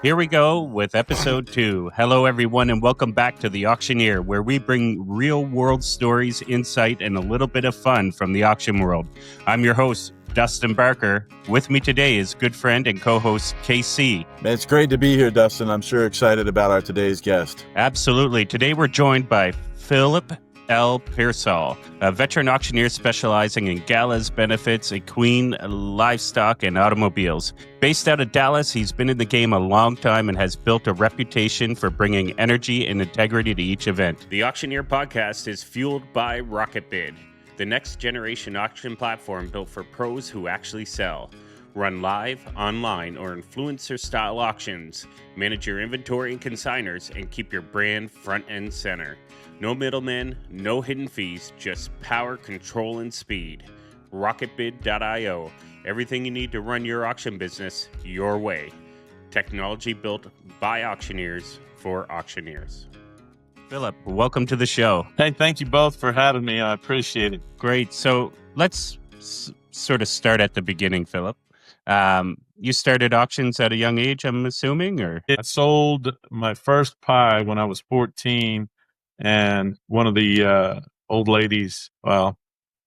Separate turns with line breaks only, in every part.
Here we go with episode 2. Hello, everyone, and welcome back to The Auctioneer, where we bring real-world stories, insight, and a little bit of fun from the auction world. I'm your host, Dustin Barker. With me today is good friend and co-host KC.
It's great to be here, Dustin. I'm sure excited about our today's guest.
Absolutely. Today we're joined by Phillip L. Pierceall, a veteran auctioneer specializing in galas, benefits, equine, livestock, and automobiles. Based out of Dallas, he's been in the game a long time and has built a reputation for bringing energy and integrity to each event. The Auctioneer Podcast is fueled by RocketBid, the next generation auction platform built for pros who actually sell. Run live, online, or influencer-style auctions. Manage your inventory and consigners, and keep your brand front and center. No middlemen, no hidden fees, just power, control, and speed. RocketBid.io. Everything you need to run your auction business your way. Technology built by auctioneers for auctioneers. Phillip, welcome to the show.
Hey, thank you both for having me. I appreciate it.
Great. So let's sort of start at the beginning, Phillip. You started auctions at a young age, I'm assuming, or?
I sold my first pie when I was 14, and one of the old ladies, well,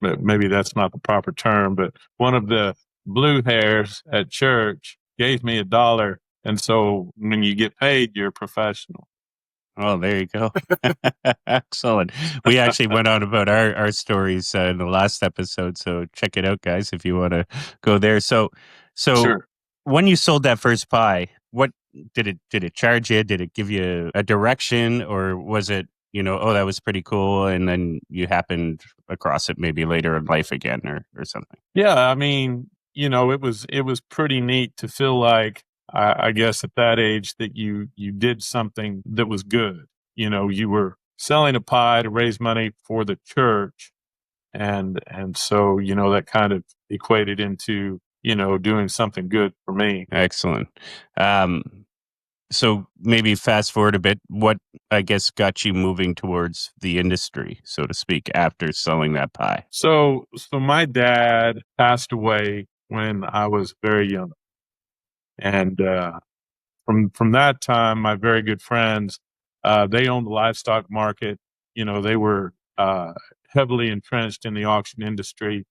maybe that's not the proper term, but one of the blue hairs at church gave me $1. And so when you get paid, you're a professional.
Oh, there you go. Excellent. We actually went on about our stories in the last episode, so check it out, guys, if you want to go there. So
Sure.
When you sold that first pie, what did it charge you? Did it give you a direction, or was it, oh, that was pretty cool, and then you happened across it maybe later in life again or something?
Yeah, I mean, it was pretty neat to feel like, I guess at that age, that you did something that was good. You were selling a pie to raise money for the church. And so, that kind of equated into, doing something good for me.
Excellent. So maybe fast forward a bit, what, I guess, got you moving towards the industry, so to speak, after selling that pie?
So my dad passed away when I was very young. And from that time, my very good friends, they owned the livestock market. They were heavily entrenched in the auction industry,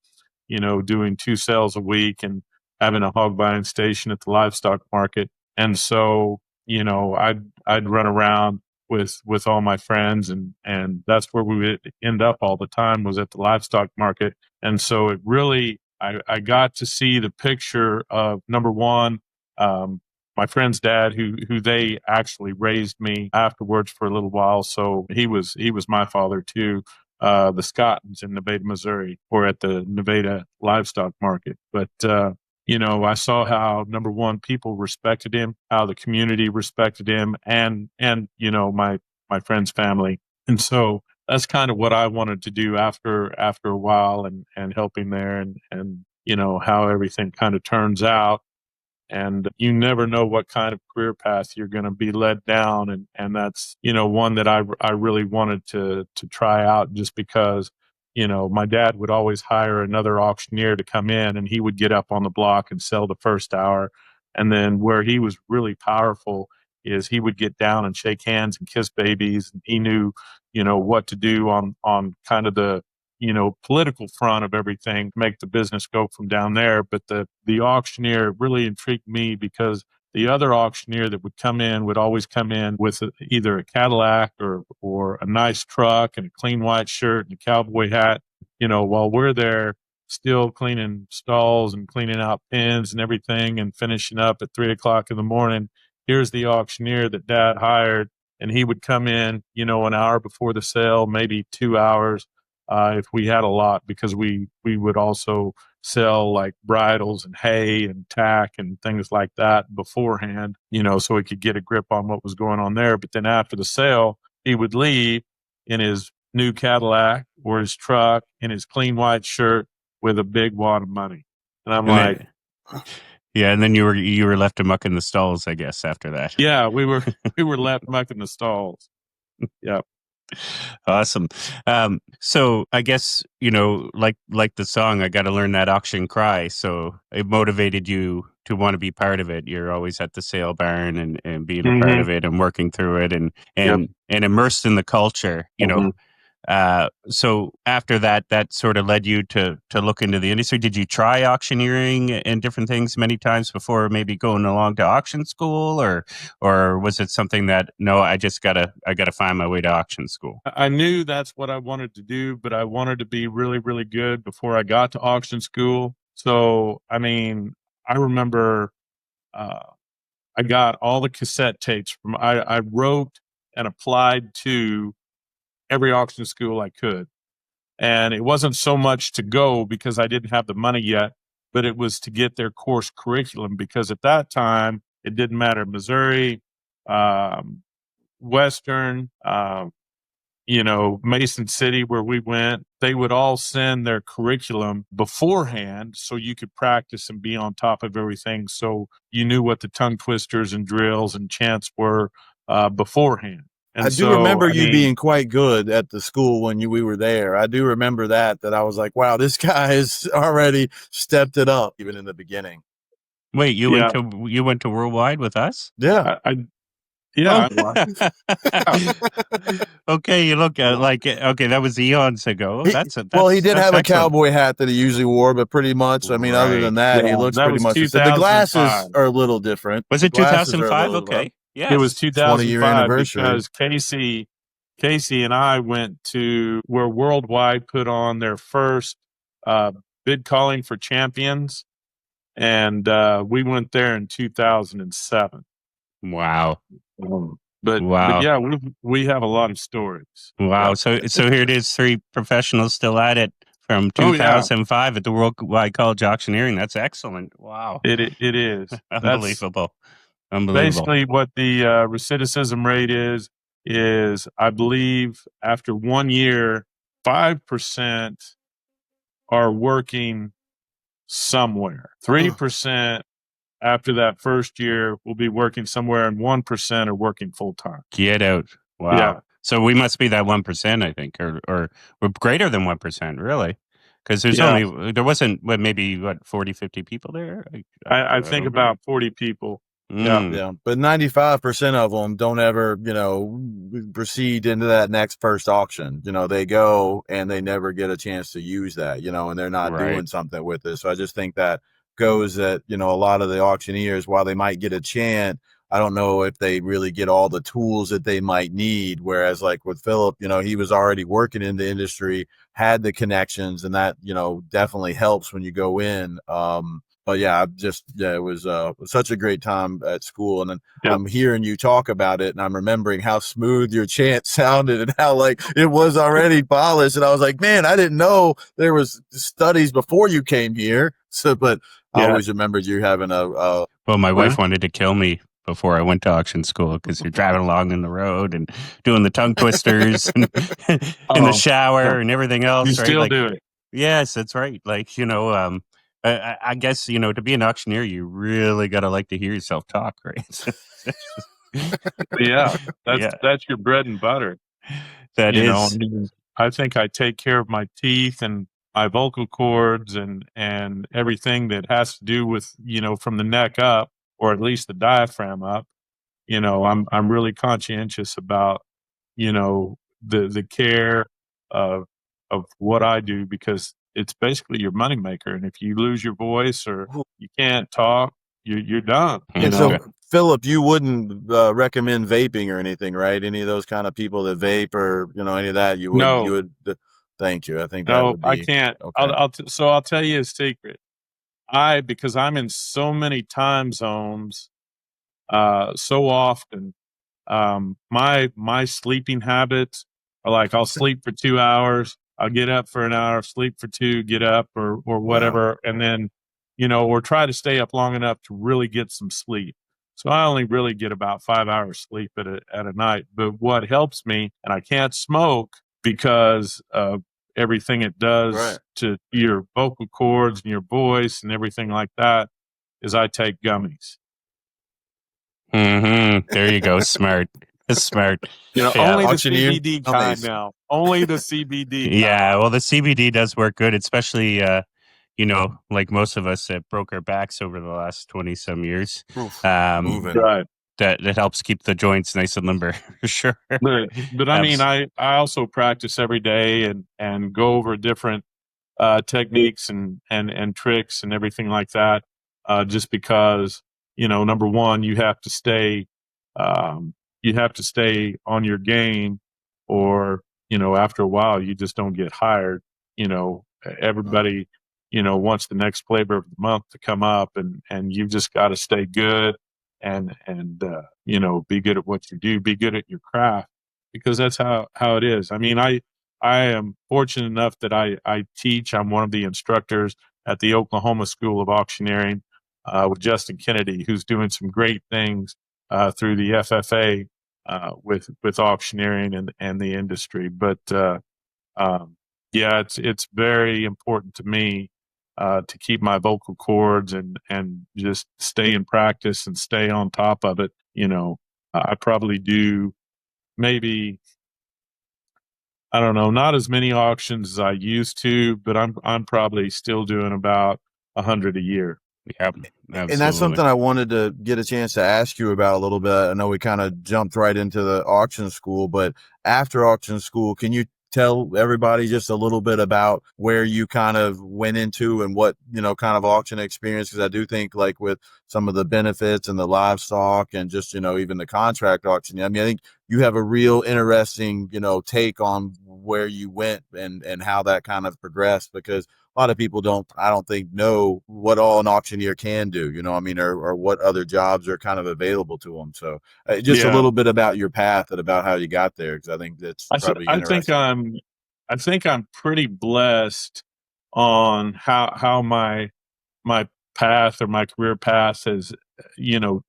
doing 2 sales a week and having a hog buying station at the livestock market. And so, I'd run around with all my friends, and that's where we would end up all the time, was at the livestock market. And so it really, I got to see the picture of, number one, my friend's dad, who they actually raised me afterwards for a little while. So he was my father too. The Scottons in Nevada, Missouri, or at the Nevada livestock market. But, I saw how, number one, people respected him, how the community respected him, and my friend's family. And so that's kind of what I wanted to do after a while, and helping there, and how everything kind of turns out. And you never know what kind of career path you're going to be led down. And that's, one that I really wanted to try out, just because, my dad would always hire another auctioneer to come in, and he would get up on the block and sell the first hour. And then where he was really powerful is he would get down and shake hands and kiss babies. And he knew, what to do on kind of the, political front of everything to make the business go from down there. But the auctioneer really intrigued me, because the other auctioneer that would come in would always come in with either a Cadillac or a nice truck and a clean white shirt and a cowboy hat, while we're there still cleaning stalls and cleaning out pens and everything and finishing up at 3:00 in the morning. Here's the auctioneer that Dad hired, and he would come in, an hour before the sale, maybe 2 hours. If we had a lot, because we would also sell like bridles and hay and tack and things like that beforehand, so we could get a grip on what was going on there. But then after the sale, he would leave in his new Cadillac or his truck in his clean white shirt with a big wad of money. And I'm like,
yeah. And then you were left to muck in the stalls, I guess, after that.
Yeah, we were left mucking the stalls. Yeah.
Awesome. So I guess, like the song, I got to learn that auction cry. So it motivated you to want to be part of it. You're always at the sale barn and being a part of it and working through it and,
Yep.
and immersed in the culture, So after that, that sort of led you to look into the industry. Did you try auctioneering and different things many times before maybe going along to auction school, or was it something that no, I gotta find my way to auction school?
I knew that's what I wanted to do, but I wanted to be really, really good before I got to auction school. So, I mean, I remember I got all the cassette tapes from, I wrote and applied to every auction school I could. And it wasn't so much to go because I didn't have the money yet, but it was to get their course curriculum, because at that time, it didn't matter. Missouri, Western, Mason City, where we went, they would all send their curriculum beforehand so you could practice and be on top of everything. So you knew what the tongue twisters and drills and chants were beforehand. And
I do remember you being quite good at the school when we were there. I do remember that I was like, wow, this guy has already stepped it up even in the beginning.
Wait, you went to Worldwide with us?
Yeah.
Yeah.
Okay, you look okay. That was eons ago.
He did have a cowboy hat that he usually wore, but pretty much, I mean, other than that, he looks pretty much the same. The glasses are a little different.
Was it 2005? Okay,
yeah, it was 2005
20-year anniversary
because Casey and I went to where Worldwide put on their first bid calling for champions, and we went there in 2007.
Wow.
But yeah, we have a lot of stories.
Wow. So here it is, 3 professionals still at it from 2005 at the Worldwide College Auctioneering. That's excellent. Wow.
It is.
Unbelievable.
Basically what the recidivism rate is I believe after 1 year, 5% are working somewhere. 3% after that first year will be working somewhere, and 1% are working full time.
Get out. Wow. Yeah. So we must be that 1%, I think, or we're greater than 1%, really. Because there wasn't, maybe 40, 50 people there?
I think about 40 people.
Yeah. But 95% of them don't ever, proceed into that next first auction. They go and they never get a chance to use that, and they're not doing something with it. So I just think that goes that, a lot of the auctioneers, while they might get a chant, I don't know if they really get all the tools that they might need. Whereas like with Phillip, he was already working in the industry, had the connections, and that, definitely helps when you go in. But yeah, it was such a great time at school. And then I'm hearing you talk about it, and I'm remembering how smooth your chant sounded and how like it was already polished. And I was like, man, I didn't know there was studies before you came here. So, but I always remembered you having well,
my wife wanted to kill me before I went to auction school because you're driving along in the road and doing the tongue twisters and in the shower and everything else.
You still do it.
Yes, that's right. Like, I guess, to be an auctioneer, you really got to like to hear yourself talk, right?
That's your bread and butter.
That is.
I think I take care of my teeth and my vocal cords and everything that has to do with, from the neck up, or at least the diaphragm up. I'm really conscientious about, the care of what I do, because it's basically your moneymaker. And if you lose your voice or you can't talk, you're done.
So, Phillip, you wouldn't recommend vaping or anything, right? Any of those kind of people that vape or any of that, you would.
No.
You would. Thank you. I think
no,
that would be,
I can't.
Okay.
I'll tell you a secret. Because I'm in so many time zones, so often, my sleeping habits are like I'll sleep for 2 hours, I'll get up for an hour, sleep for 2, get up or whatever, and then or try to stay up long enough to really get some sleep. So I only really get about 5 hours sleep at a night. But what helps me, and I can't smoke because of everything it does to your vocal cords and your voice and everything like that, is I take gummies.
There you go. Smart. Smart.
Only the
Auctioneer,
CBD kind now. Only the CBD kind.
Yeah, well, the CBD does work good, especially, like most of us that broke our backs over the last 20-some years.
Moving.
Right.
That helps keep the joints nice and limber, for sure.
But I mean, I also practice every day and go over different techniques and tricks and everything like that. Just because, number one, you have to stay on your game, or after a while you just don't get hired. Everybody wants the next flavor of the month to come up, and you've just got to stay good and be good at what you do, be good at your craft, because that's how it is. I mean, I am fortunate enough that I teach. I'm one of the instructors at the Oklahoma School of Auctioneering with Justin Kennedy, who's doing some great things through the FFA with auctioneering and the industry. But it's very important to me to keep my vocal cords and just stay in practice and stay on top of it. I probably do maybe, I don't know, not as many auctions as I used to, but I'm probably still doing about 100 a year.
Yep, absolutely.
And that's something I wanted to get a chance to ask you about a little bit. I know we kind of jumped right into the auction school, but after auction school, can you tell everybody just a little bit about where you kind of went into and what, kind of auction experience? Because I do think, like, with some of the benefits and the livestock and just, even the contract auction, I mean, I think you have a real interesting, take on where you went and how that kind of progressed, because a lot of people I don't think know what all an auctioneer can do, or what other jobs are kind of available to them. So just a little bit about your path and about how you got there, because I think that's probably interesting.
I think I'm pretty blessed on how my path, or my career path has,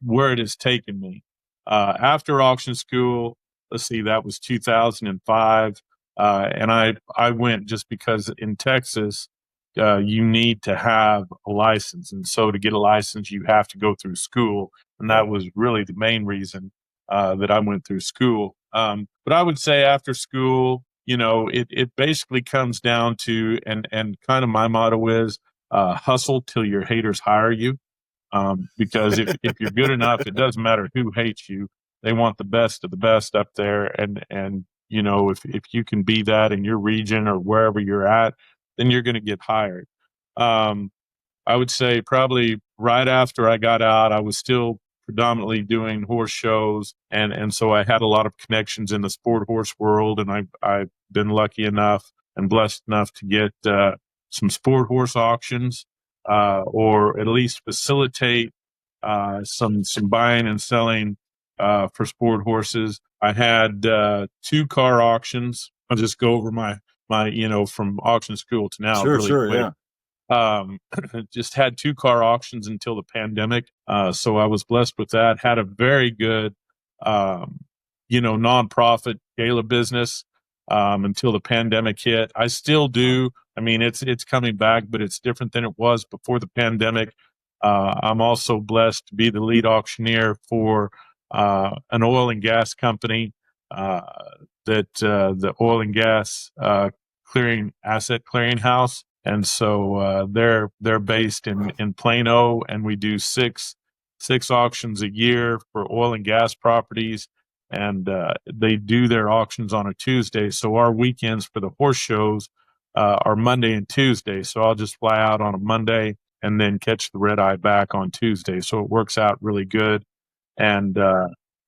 where it has taken me. After auction school, let's see, that was 2005. And I went just because in Texas, you need to have a license. And so to get a license, you have to go through school. And that was really the main reason that I went through school. But I would say after school, it basically comes down to, and kind of my motto is, hustle till your haters hire you. Because if you're good enough, it doesn't matter who hates you. They want the best of the best up there. And if you can be that in your region or wherever you're at, then you're going to get hired. I would say probably right after I got out, I was still predominantly doing horse shows. And so I had a lot of connections in the sport horse world. And I've been lucky enough and blessed enough to get some sport horse auctions, or at least facilitate some buying and selling for sport horses. I had 2 car auctions. I'll just go over my from auction school to now.
Sure, quick.
Just had 2 car auctions until the pandemic. So I was blessed with that. Had a very good, nonprofit gala business until the pandemic hit. I still do. I mean, it's coming back, but it's different than it was before the pandemic. I'm also blessed to be the lead auctioneer for an oil and gas company that the oil and gas asset clearinghouse. And so they're based in Plano, and we do six auctions a year for oil and gas properties. And they do their auctions on a Tuesday. So our weekends for the horse shows are Monday and Tuesday. So I'll just fly out on a Monday and then catch the red eye back on Tuesday. So it works out really good. And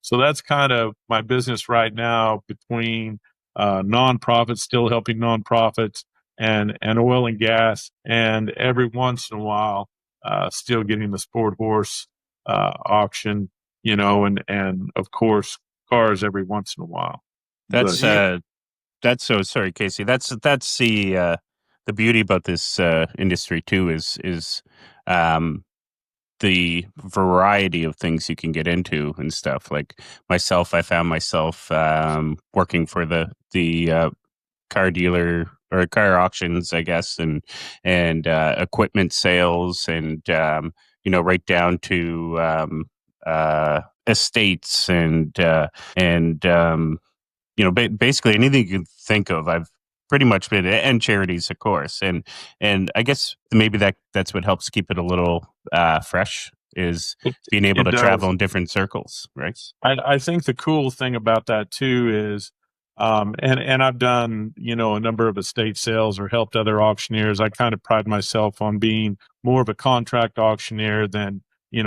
so that's kind of my business right now, between nonprofits, still helping nonprofits, and oil and gas, and every once in a while, still getting the sport horse auction, and of course cars every once in a while.
That's so sorry, Casey. That's the beauty about this industry too, is the variety of things you can get into and stuff. Like myself, I found myself working for the car dealer or car auctions, I guess, and equipment sales, and right down to estates and basically anything you can think of. I've pretty much been, and charities, of course, and I guess maybe that's what helps keep it a little fresh, is being able to travel in different circles, right?
I think the cool thing about that too is, and I've done, a number of estate sales or helped other auctioneers. I kind of pride myself on being more of a contract auctioneer than,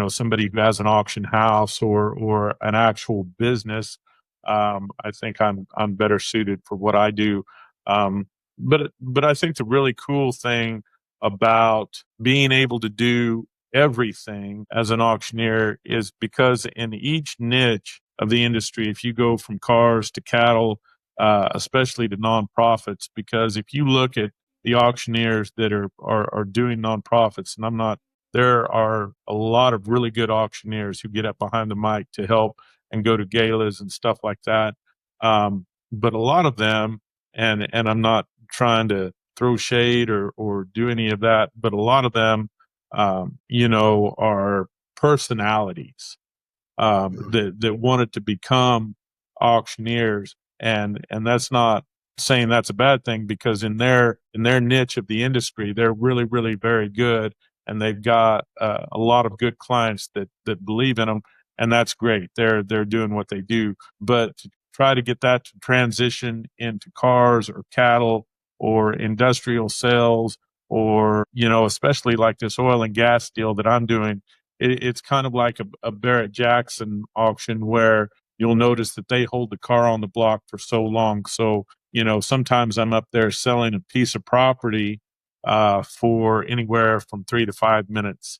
somebody who has an auction house or an actual business. I think I'm better suited for what I do. But I think the really cool thing about being able to do everything as an auctioneer is because in each niche of the industry, if you go from cars to cattle, especially to nonprofits, because if you look at the auctioneers that are doing nonprofits, and there are a lot of really good auctioneers who get up behind the mic to help and go to galas and stuff like that. But a lot of them, and I'm not trying to throw shade or do any of that, but a lot of them, are personalities that wanted to become auctioneers, and that's not saying that's a bad thing, because in their niche of the industry, they're really, really very good, and they've got a lot of good clients that believe in them, and that's great. They're doing what they do, but to try to get that to transition into cars or cattle or industrial sales, or especially like this oil and gas deal that I'm doing, it's kind of like a Barrett Jackson auction, where you'll notice that they hold the car on the block for so long. So, sometimes I'm up there selling a piece of property for anywhere from 3 to 5 minutes,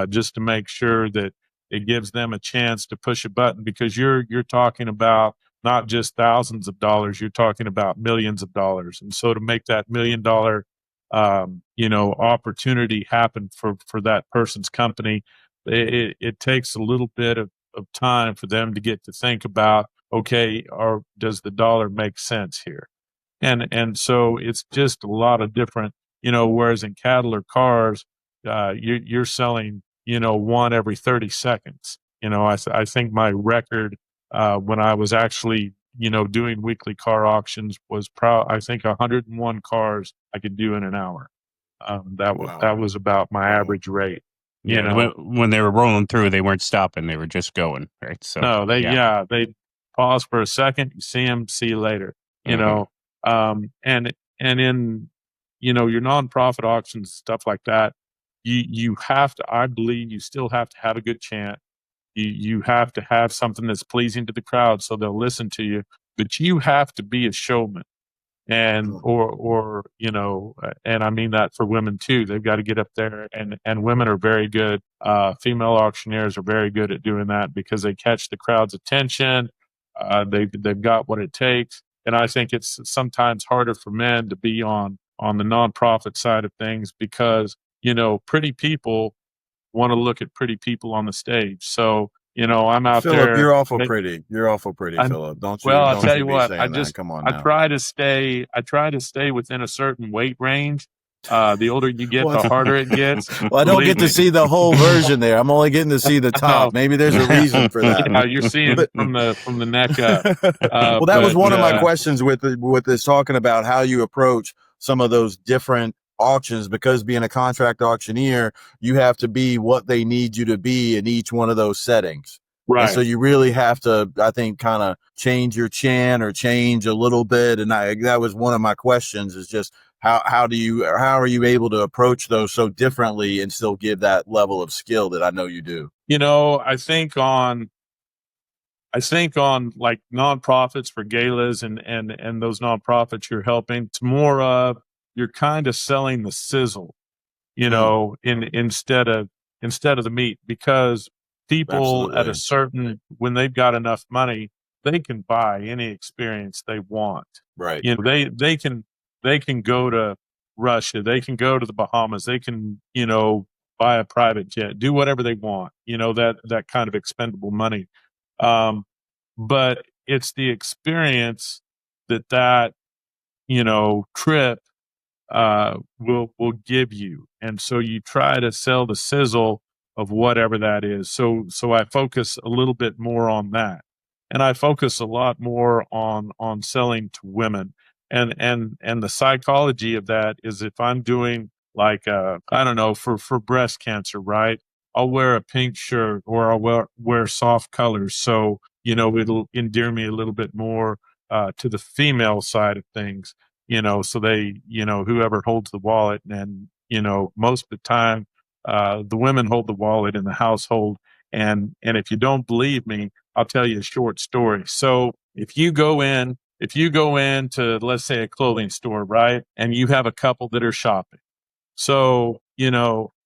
just to make sure that it gives them a chance to push a button, because you're talking about not just thousands of dollars, you're talking about millions of dollars. And so to make that $1 million opportunity happen for that person's company, it takes a little bit of time for them to get to think about, okay, or does the dollar make sense here? And so it's just a lot of different, whereas in cattle or cars, you're selling, one every 30 seconds. I think my record when I was actually, doing weekly car auctions was I think 101 cars I could do in an hour. That was about my average rate.
When they were rolling through, they weren't stopping; they were just going, right? So
no, they pause for a second, you see them, see you later. And in your nonprofit auctions, stuff like that, you have to. I believe you still have to have a good chant. You have to have something that's pleasing to the crowd, so they'll listen to you. But you have to be a showman. And and I mean that for women too. They've got to get up there, and women are very good. Female auctioneers are very good at doing that, because they catch the crowd's attention. They've got what it takes, and I think it's sometimes harder for men to be on the nonprofit side of things, because pretty people want to look at pretty people on the stage. So I'm out
Phillip,
there.
You're awful pretty. You're awful pretty, Phillip. Don't you?
Well,
I'll
tell you what.
Come on now.
I try to stay within a certain weight range. The older you get, the harder it gets.
Well, I don't get to see the whole version there. I'm only getting to see the top. Maybe there's a reason for that.
Yeah, you're seeing from the neck up.
Well, that was one of my questions with this, talking about how you approach some of those different auctions, because being a contract auctioneer, you have to be what they need you to be in each one of those settings.
Right.
And so you really have to, I think, kind of change your chant or change a little bit. And that was one of my questions, is just how are you able to approach those so differently and still give that level of skill that I know you do?
I think on like nonprofits for galas and those nonprofits you're helping, it's more of, you're kind of selling the sizzle, instead of the meat, because people
Absolutely.
when they've got enough money, they can buy any experience they want.
Right.
They can go to Russia, they can go to the Bahamas, they can, buy a private jet, do whatever they want, that kind of expendable money. But it's the experience that trip will give you. And so you try to sell the sizzle of whatever that is. So I focus a little bit more on that. And I focus a lot more on selling to women. And the psychology of that is if I'm doing like, I don't know, for breast cancer, right? I'll wear a pink shirt or I'll wear soft colors. So, it'll endear me a little bit more to the female side of things, so they, whoever holds the wallet and, most of the time, the women hold the wallet in the household. And if you don't believe me, I'll tell you a short story. So if you go into, let's say, a clothing store, right? And you have a couple that are shopping. So,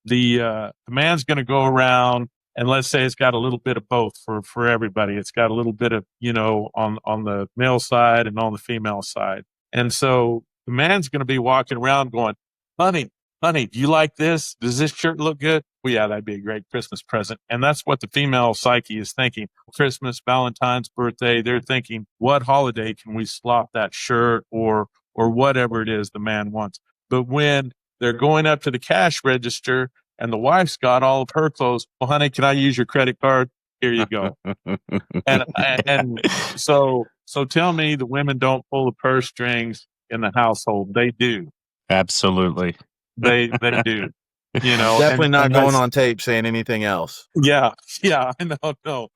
the man's going to go around and let's say it's got a little bit of both for everybody. It's got a little bit of, on the male side and on the female side. And so the man's going to be walking around going, honey, do you like this? Does this shirt look good? Well, yeah, that'd be a great Christmas present. And that's what the female psyche is thinking. Christmas, Valentine's, birthday, they're thinking, what holiday can we slop that shirt or whatever it is the man wants? But when they're going up to the cash register and the wife's got all of her clothes, well, honey, can I use your credit card? Here you go. and so tell me the women don't pull the purse strings in the household. They do.
Absolutely.
They do.
Definitely not going on tape saying anything else.
Yeah, I know.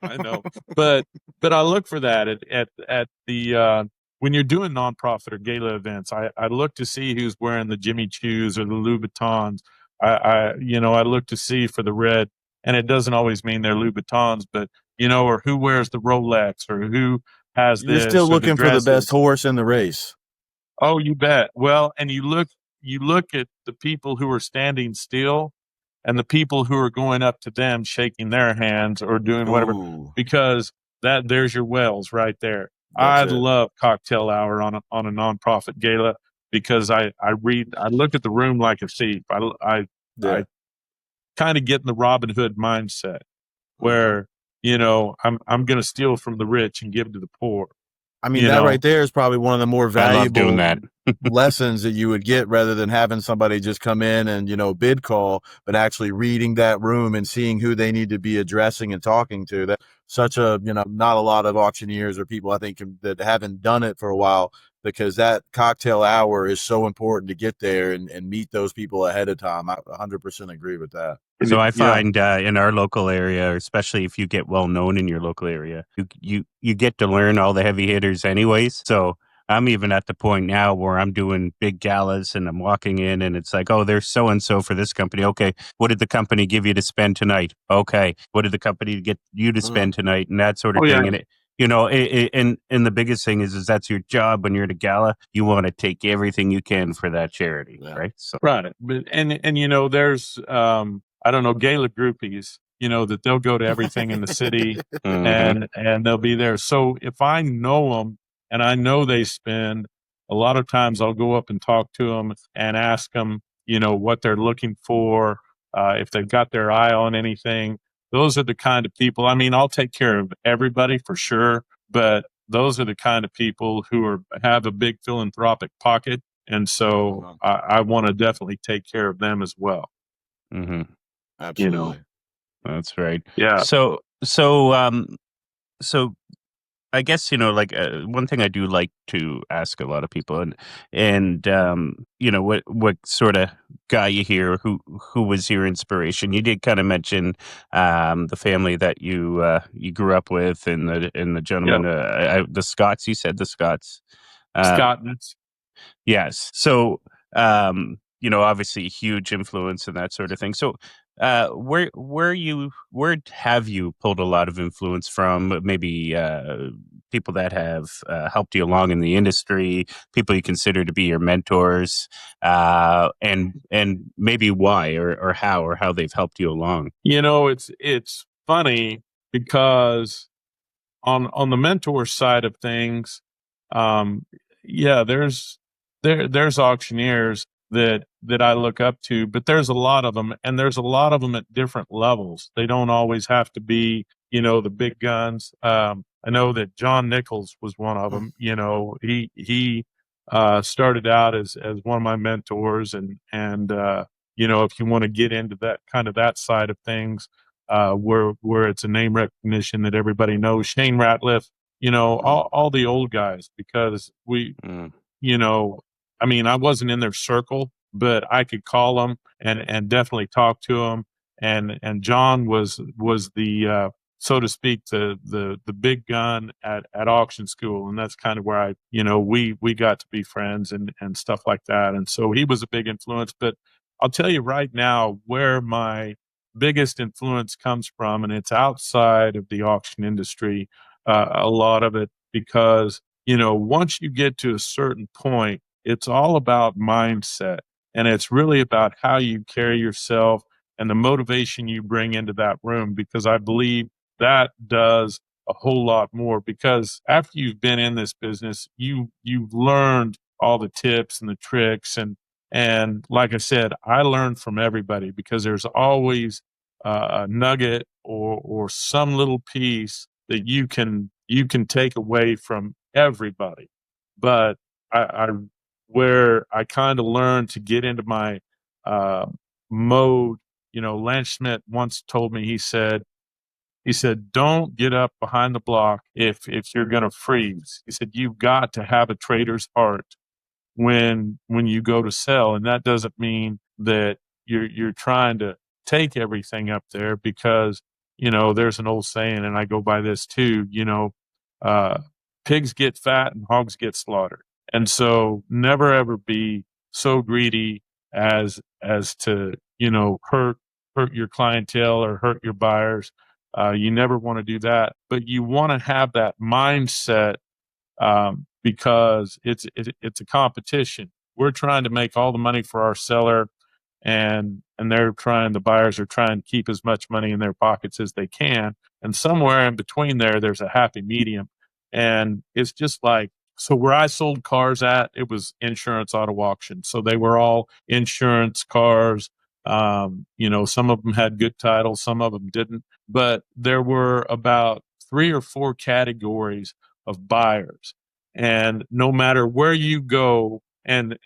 But I look for that at the when you're doing nonprofit or gala events. I look to see who's wearing the Jimmy Choos or the Louboutins. I look to see for the red, and it doesn't always mean they're Louboutins, but or who wears the Rolex or who has this.
You're still looking for the best horse in the race.
Oh, you bet. Well, and you look at the people who are standing still and the people who are going up to them, shaking their hands or doing whatever, because there's your whales right there. I love cocktail hour on a nonprofit gala because I look at the room like a thief. I kind of get in the Robin Hood mindset where, I'm going to steal from the rich and give to the poor.
I mean, that right there is probably one of the more valuable lessons that you would get rather than having somebody just come in and, bid call, but actually reading that room and seeing who they need to be addressing and talking to. That's such a, not a lot of auctioneers or people I think that haven't done it for a while, because that cocktail hour is so important to get there and meet those people ahead of time. I 100% agree with that.
So I find in our local area, especially if you get well known in your local area, you get to learn all the heavy hitters anyways. So I'm even at the point now where I'm doing big galas and I'm walking in and it's like, oh, there's so-and-so for this company. Okay. What did the company give you to spend tonight? Okay. What did the company get you to spend tonight? And that sort of thing. And and the biggest thing is that's your job when you're at a gala. You want to take everything you can for that charity, right? So.
Right. But, and there's, I don't know, gala groupies, that they'll go to everything in the city and they'll be there. So if I know them and I know they spend, a lot of times I'll go up and talk to them and ask them, what they're looking for, if they've got their eye on anything. Those are the kind of people, I mean, I'll take care of everybody for sure, but those are the kind of people who have a big philanthropic pocket. And so I want to definitely take care of them as well.
Mm-hmm.
Absolutely.
That's right.
Yeah.
So I guess, one thing I do like to ask a lot of people and what sort of got you here, who was your inspiration? You did kind of mention the family that you grew up with and the gentleman, the Scots, you said the Scots.
Scots.
Yes. So, obviously huge influence and that sort of thing. So, where have you pulled a lot of influence from? Maybe people that have helped you along in the industry, people you consider to be your mentors, and maybe why or how they've helped you along.
It's funny because on the mentor side of things, there's auctioneers that I look up to, but there's a lot of them, and there's a lot of them at different levels. They don't always have to be, the big guns. I know that John Nichols was one of them. He started out as one of my mentors, and if you want to get into that kind of that side of things, where it's a name recognition that everybody knows. Shane Ratliff, all the old guys, because I mean, I wasn't in their circle, but I could call them and definitely talk to them. And John was the so to speak, the big gun at auction school, and that's kind of where we got to be friends and stuff like that. And so he was a big influence. But I'll tell you right now where my biggest influence comes from, and it's outside of the auction industry, a lot of it, because once you get to a certain point, it's all about mindset, and it's really about how you carry yourself and the motivation you bring into that room, because I believe that does a whole lot more. Because after you've been in this business, you've learned all the tips and the tricks, and like I said, I learned from everybody, because there's always a nugget or some little piece that you can take away from everybody. But where I kind of learned to get into my mode, Lance Schmidt once told me, he said, don't get up behind the block if you're going to freeze. He said, you've got to have a trader's heart when you go to sell. And that doesn't mean that you're trying to take everything up there, because, there's an old saying, and I go by this too, pigs get fat and hogs get slaughtered. And so never ever be so greedy as to, hurt your clientele or hurt your buyers. You never want to do that, but you want to have that mindset, because it's a competition. We're trying to make all the money for our seller, and the buyers are trying to keep as much money in their pockets as they can. And somewhere in between there's a happy medium. And it's just like, so where I sold cars at, it was insurance auto auction. So they were all insurance cars. Some of them had good titles, some of them didn't, but there were about 3 or 4 categories of buyers. And no matter where you go, and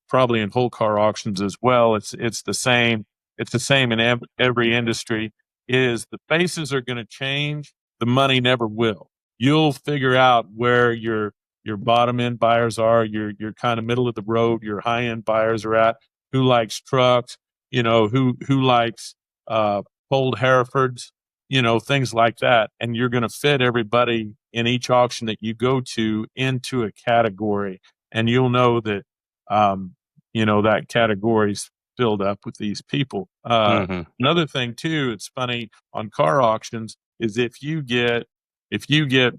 probably in whole car auctions as well, it's the same. It's the same in every industry. Is the faces are going to change, the money never will. You'll figure out where your bottom end buyers are, your kind of middle of the road, your high end buyers are at. Who likes trucks? Who likes old Herefords? Things like that. And you're going to fit everybody in each auction that you go to into a category, and you'll know that that category's filled up with these people. Another thing too, it's funny on car auctions, is if you get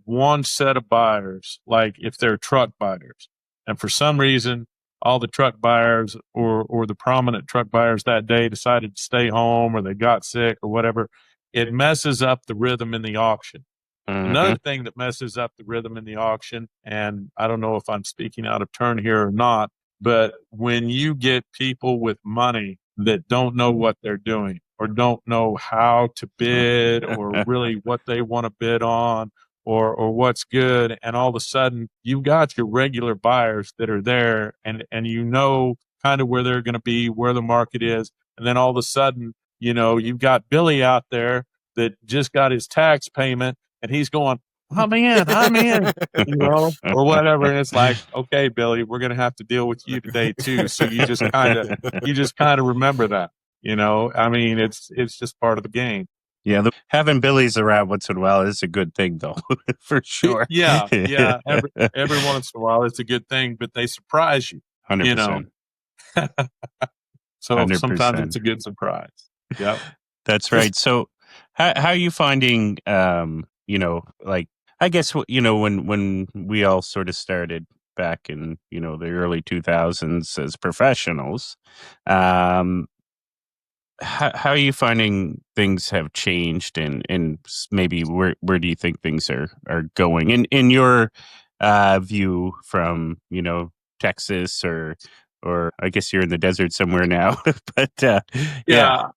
one set of buyers, like if they're truck buyers, and for some reason all the truck buyers or the prominent truck buyers that day decided to stay home, or they got sick or whatever, it messes up the rhythm in the auction. Another thing that messes up the rhythm in the auction, and I don't know if I'm speaking out of turn here or not, but when you get people with money that don't know what they're doing, or don't know how to bid, or really what they want to bid on, or what's good, and all of a sudden you've got your regular buyers that are there, and kind of where they're going to be, where the market is, and then all of a sudden, you've got Billy out there that just got his tax payment, and he's going, I'm in, or whatever. And it's like, okay, Billy, we're going to have to deal with you today too. So you just kind of remember that, I mean, it's just part of the game.
Yeah. Having Billy's around once in a while is a good thing, though, for sure.
Yeah. Every once in a while, it's a good thing, but they surprise you,
100%.
So 100%. Sometimes it's a good surprise. Yep.
That's right. So how are you finding, like, I guess, when we all sort of started back in, the early 2000s as professionals, how are you finding things have changed, and maybe where do you think things are going in your view from, Texas or I guess you're in the desert somewhere now, but yeah.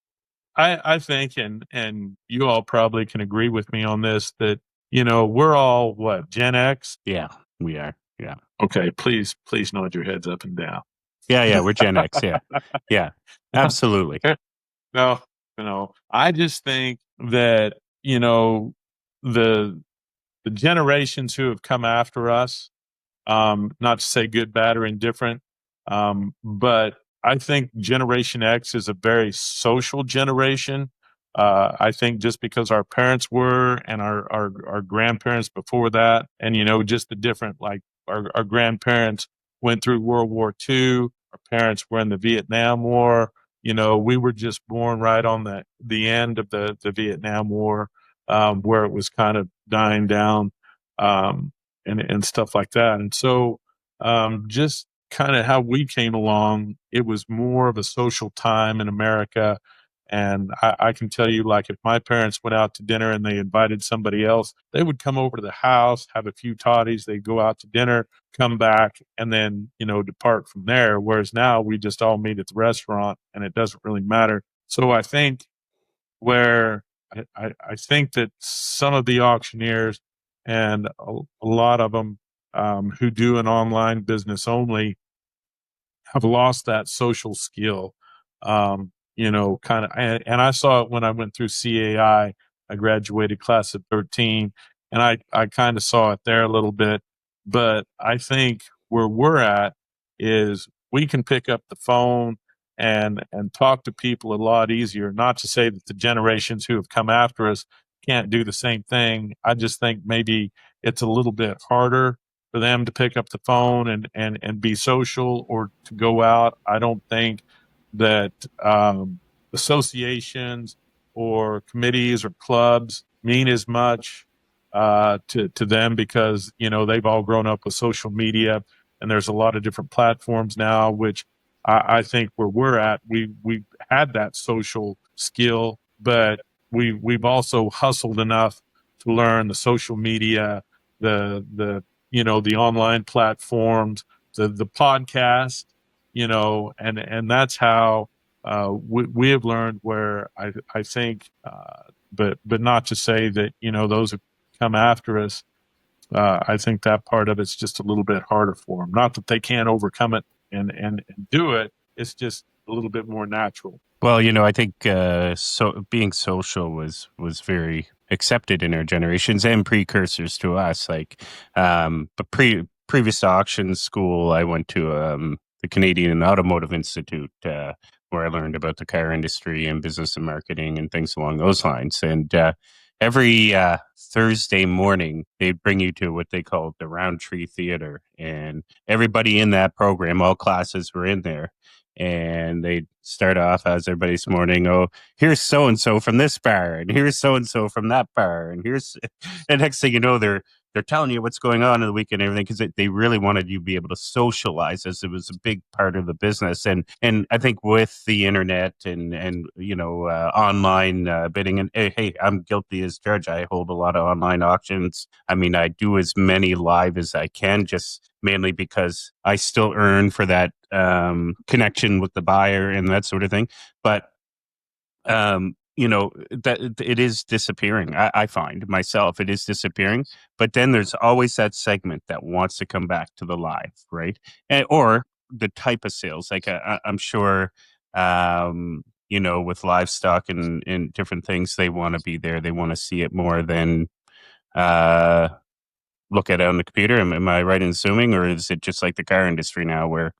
I think, and you all probably can agree with me on this, that, we're all what, Gen X?
Yeah, we are. Yeah.
Okay. Please nod your heads up and down.
Yeah. We're Gen X. Yeah. Yeah, absolutely.
No, I just think that, the generations who have come after us, not to say good, bad, or indifferent, but I think Generation X is a very social generation. I think just because our parents were, and our grandparents before that, and just the different, like our grandparents went through World War II, our parents were in the Vietnam War. We were just born right on the end of the Vietnam War, where it was kind of dying down. And stuff like that. And so, just kind of how we came along, it was more of a social time in America. And I can tell you, like, if my parents went out to dinner and they invited somebody else, they would come over to the house, have a few toddies, they'd go out to dinner, come back, and then, depart from there. Whereas now we just all meet at the restaurant and it doesn't really matter. So I think where I think that some of the auctioneers, and a lot of them who do an online business only, have lost that social skill. Kind of, and I saw it when I went through CAI. I graduated class of 13, and I kind of saw it there a little bit. But I think where we're at is we can pick up the phone and talk to people a lot easier. Not to say that the generations who have come after us can't do the same thing. I just think maybe it's a little bit harder for them to pick up the phone and be social or to go out. I don't think that associations or committees or clubs mean as much to them, because they've all grown up with social media, and there's a lot of different platforms now, which I think where we're at, we've had that social skill, but we've also hustled enough to learn the social media, the online platforms, the podcast, and that's how we have learned. Where I think, but not to say that those who come after us, I think that part of it's just a little bit harder for them. Not that they can't overcome it and do it. It's just a little bit more natural.
Well, I think so being social was very accepted in our generations and precursors to us. Like, but previous to auction school, I went to the Canadian Automotive Institute, where I learned about the car industry and business and marketing and things along those lines. And every Thursday morning, they'd bring you to what they called the Roundtree Theater, and everybody in that program, all classes were in there. And they'd start off as everybody's morning. Oh, here's so and so from this bar, and here's so and so from that bar, and here's. And next thing you know, they're telling you what's going on in the week and everything, because they really wanted you to be able to socialize, as it was a big part of the business. And I think with the internet and online bidding, and hey, I'm guilty as charged. I hold a lot of online auctions. I mean, I do as many live as I can, just mainly because I still earn for that connection with the buyer and that sort of thing. But that it is disappearing. I find myself, it is disappearing. But then there's always that segment that wants to come back to the live, right? Or the type of sales. Like I'm sure, with livestock and different things, they want to be there. They want to see it more than look at it on the computer. Am I right in assuming, or is it just like the car industry now, where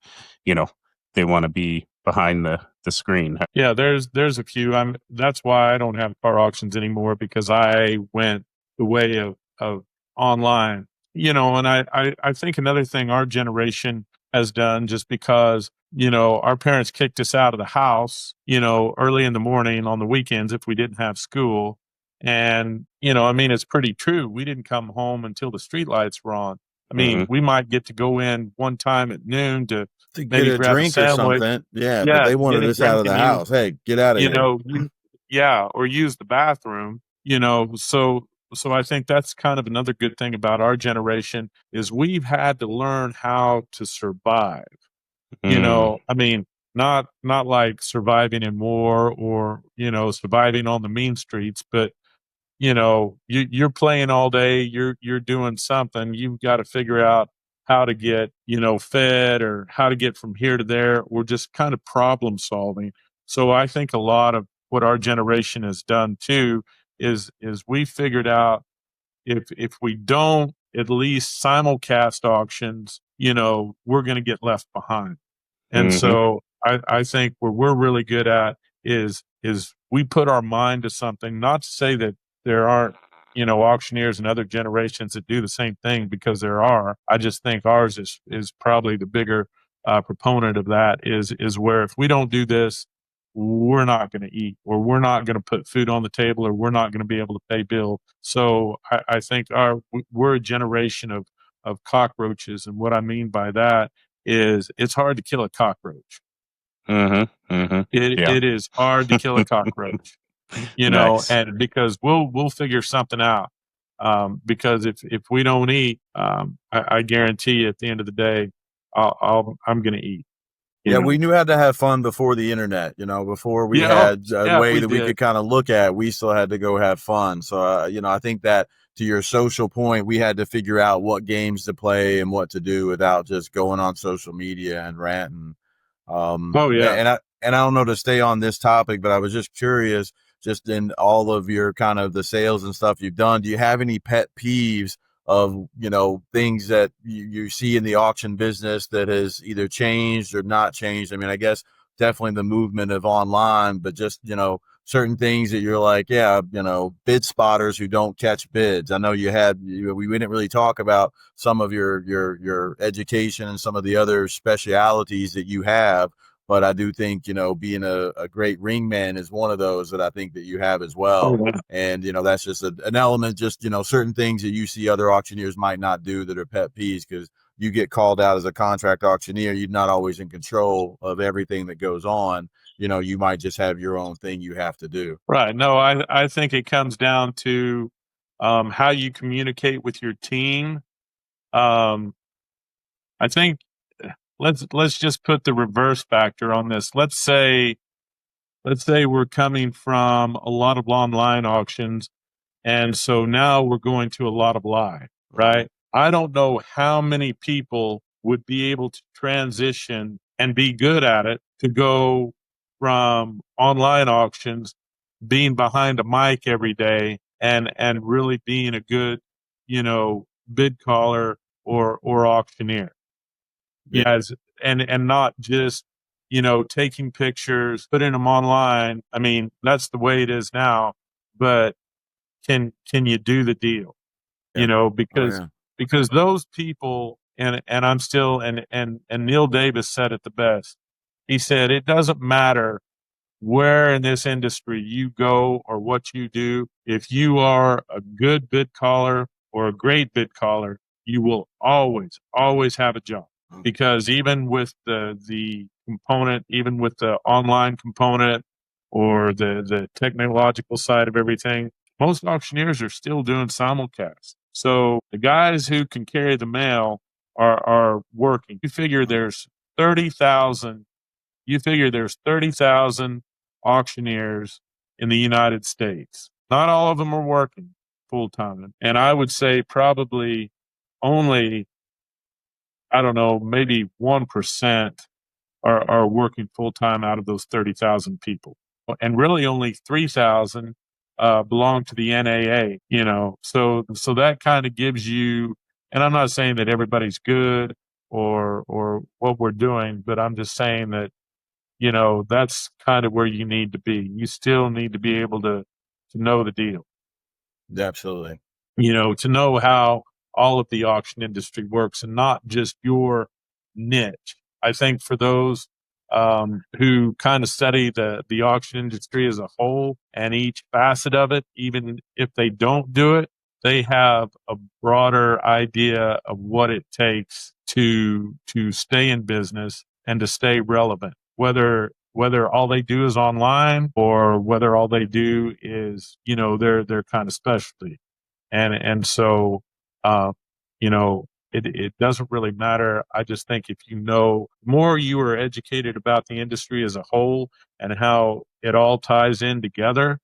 they want to be behind the screen?
Yeah, there's a few. That's why I don't have car auctions anymore, because I went the way of online. And I think another thing our generation has done, just because our parents kicked us out of the house early in the morning on the weekends if we didn't have school. And it's pretty true. We didn't come home until the streetlights were on. We might get to go in one time at noon to
get a drink or something. Yeah, but they wanted us out of the house. Hey, get out of here.
Or use the bathroom. So I think that's kind of another good thing about our generation, is we've had to learn how to survive. Not like surviving in war or surviving on the mean streets, but you're playing all day, you're doing something. You've got to figure out how to get, fed, or how to get from here to there, or just kind of problem solving. So I think a lot of what our generation has done too is we figured out if we don't at least simulcast auctions, we're going to get left behind. And so I think where we're really good at is we put our mind to something, not to say that there aren't, auctioneers and other generations that do the same thing, because there are. I just think ours is probably the bigger proponent of that is where if we don't do this, we're not going to eat, or we're not going to put food on the table, or we're not going to be able to pay bills. So I think we're a generation of cockroaches. And what I mean by that is it's hard to kill a cockroach. It is hard to kill a cockroach,
Nice.
and because we'll figure something out. Because if we don't eat, I guarantee you at the end of the day, I'm going to eat.
Yeah, we knew how to have fun before the internet, before we had a way that we could kind of look at, we still had to go have fun. So, I think that to your social point, we had to figure out what games to play and what to do without just going on social media and ranting. And I don't know to stay on this topic, but I was just curious, just in all of your kind of the sales and stuff you've done, do you have any pet peeves of, things that you see in the auction business that has either changed or not changed? I mean, I guess definitely the movement of online, but just, certain things that you're like, bid spotters who don't catch bids. I know we didn't really talk about some of your education and some of the other specialities that you have, but I do think, being a great ring man is one of those that I think that you have as well. And, that's just an element, just, certain things that you see other auctioneers might not do that are pet peeves, because you get called out as a contract auctioneer. You're not always in control of everything that goes on. You might just have your own thing you have to do.
Right. No, I think it comes down to how you communicate with your team. I think let's just put the reverse factor on this. Let's say we're coming from a lot of online auctions, and so now we're going to a lot of live, right? I don't know how many people would be able to transition and be good at it to go from online auctions, being behind a mic every day, and really being a good, bid caller or auctioneer. Yes, and not just, taking pictures, putting them online. I mean, that's the way it is now, but can you do the deal? Because those people, and I'm still, and Neil Davis said it the best. He said, it doesn't matter where in this industry you go or what you do. If you are a good bid caller or a great bid caller, you will always have a job. Because even with the component, even with the online component or the technological side of everything, most auctioneers are still doing simulcast. So the guys who can carry the mail are working. You figure there's 30,000 auctioneers in the United States. Not all of them are working full time. And I would say probably only, I don't know, maybe 1% are working full time out of those 30,000 people. And really only 3,000 belong to the NAA, So that kind of gives you, and I'm not saying that everybody's good or what we're doing, but I'm just saying that, that's kind of where you need to be. You still need to be able to know the deal.
Absolutely.
To know how all of the auction industry works and not just your niche. I think for those who kind of study the auction industry as a whole and each facet of it, even if they don't do it, they have a broader idea of what it takes to stay in business and to stay relevant, whether all they do is online or whether all they do is, their kind of specialty. And so, it doesn't really matter. I just think if more you are educated about the industry as a whole and how it all ties in together,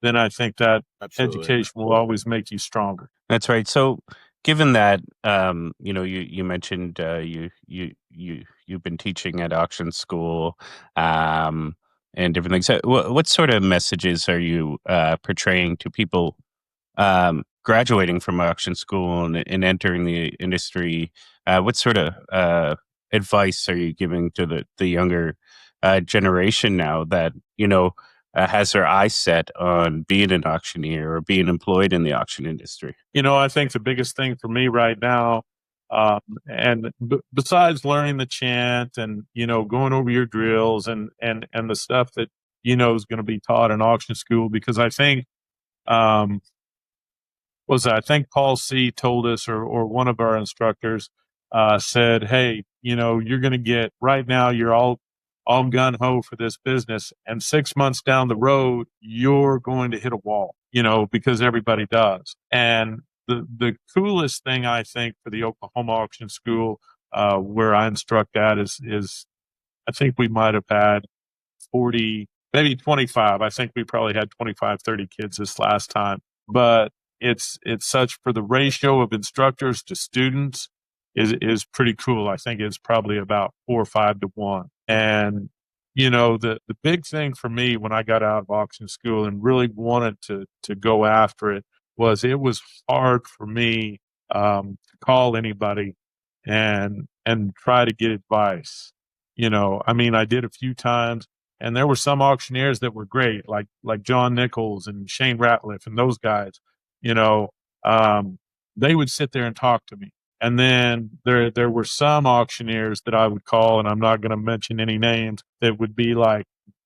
then I think that education will always make you stronger.
That's right. So given that, you mentioned you've been teaching at auction school. different things. So what sort of messages are you portraying to people graduating from auction school and entering the industry? What sort of advice are you giving to the younger generation now that, has their eyes set on being an auctioneer or being employed in the auction industry?
I think the biggest thing for me right now, and besides learning the chant and, going over your drills and the stuff that, is going to be taught in auction school, because I think, I think Paul C told us, or one of our instructors said, hey, you're going to get, right now, you're all gun ho for this business. And 6 months down the road, you're going to hit a wall, because everybody does. And the coolest thing, I think, for the Oklahoma Auction School, where I instruct at is I think we might have had 40, maybe 25. I think we probably had 25, 30 kids this last time. But it's such, for the ratio of instructors to students is pretty cool. I think it's probably about 4 or 5 to 1. And, the big thing for me when I got out of auction school and really wanted to go after it was hard for me to call anybody and try to get advice. I did a few times, and there were some auctioneers that were great, like John Nichols and Shane Ratliff and those guys. They would sit there and talk to me. And then there were some auctioneers that I would call, and I'm not going to mention any names, that would be like,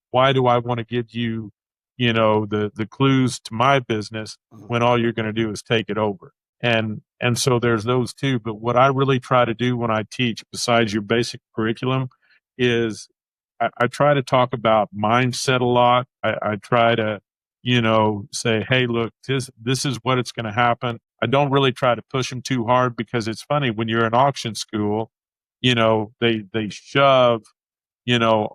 why do I want to give you, the clues to my business when all you're going to do is take it over? And so there's those two. But what I really try to do when I teach, besides your basic curriculum, is I try to talk about mindset a lot. I try to, say, hey, look, this is what it's going to happen. I don't really try to push them too hard, because it's funny when you're in auction school, they shove,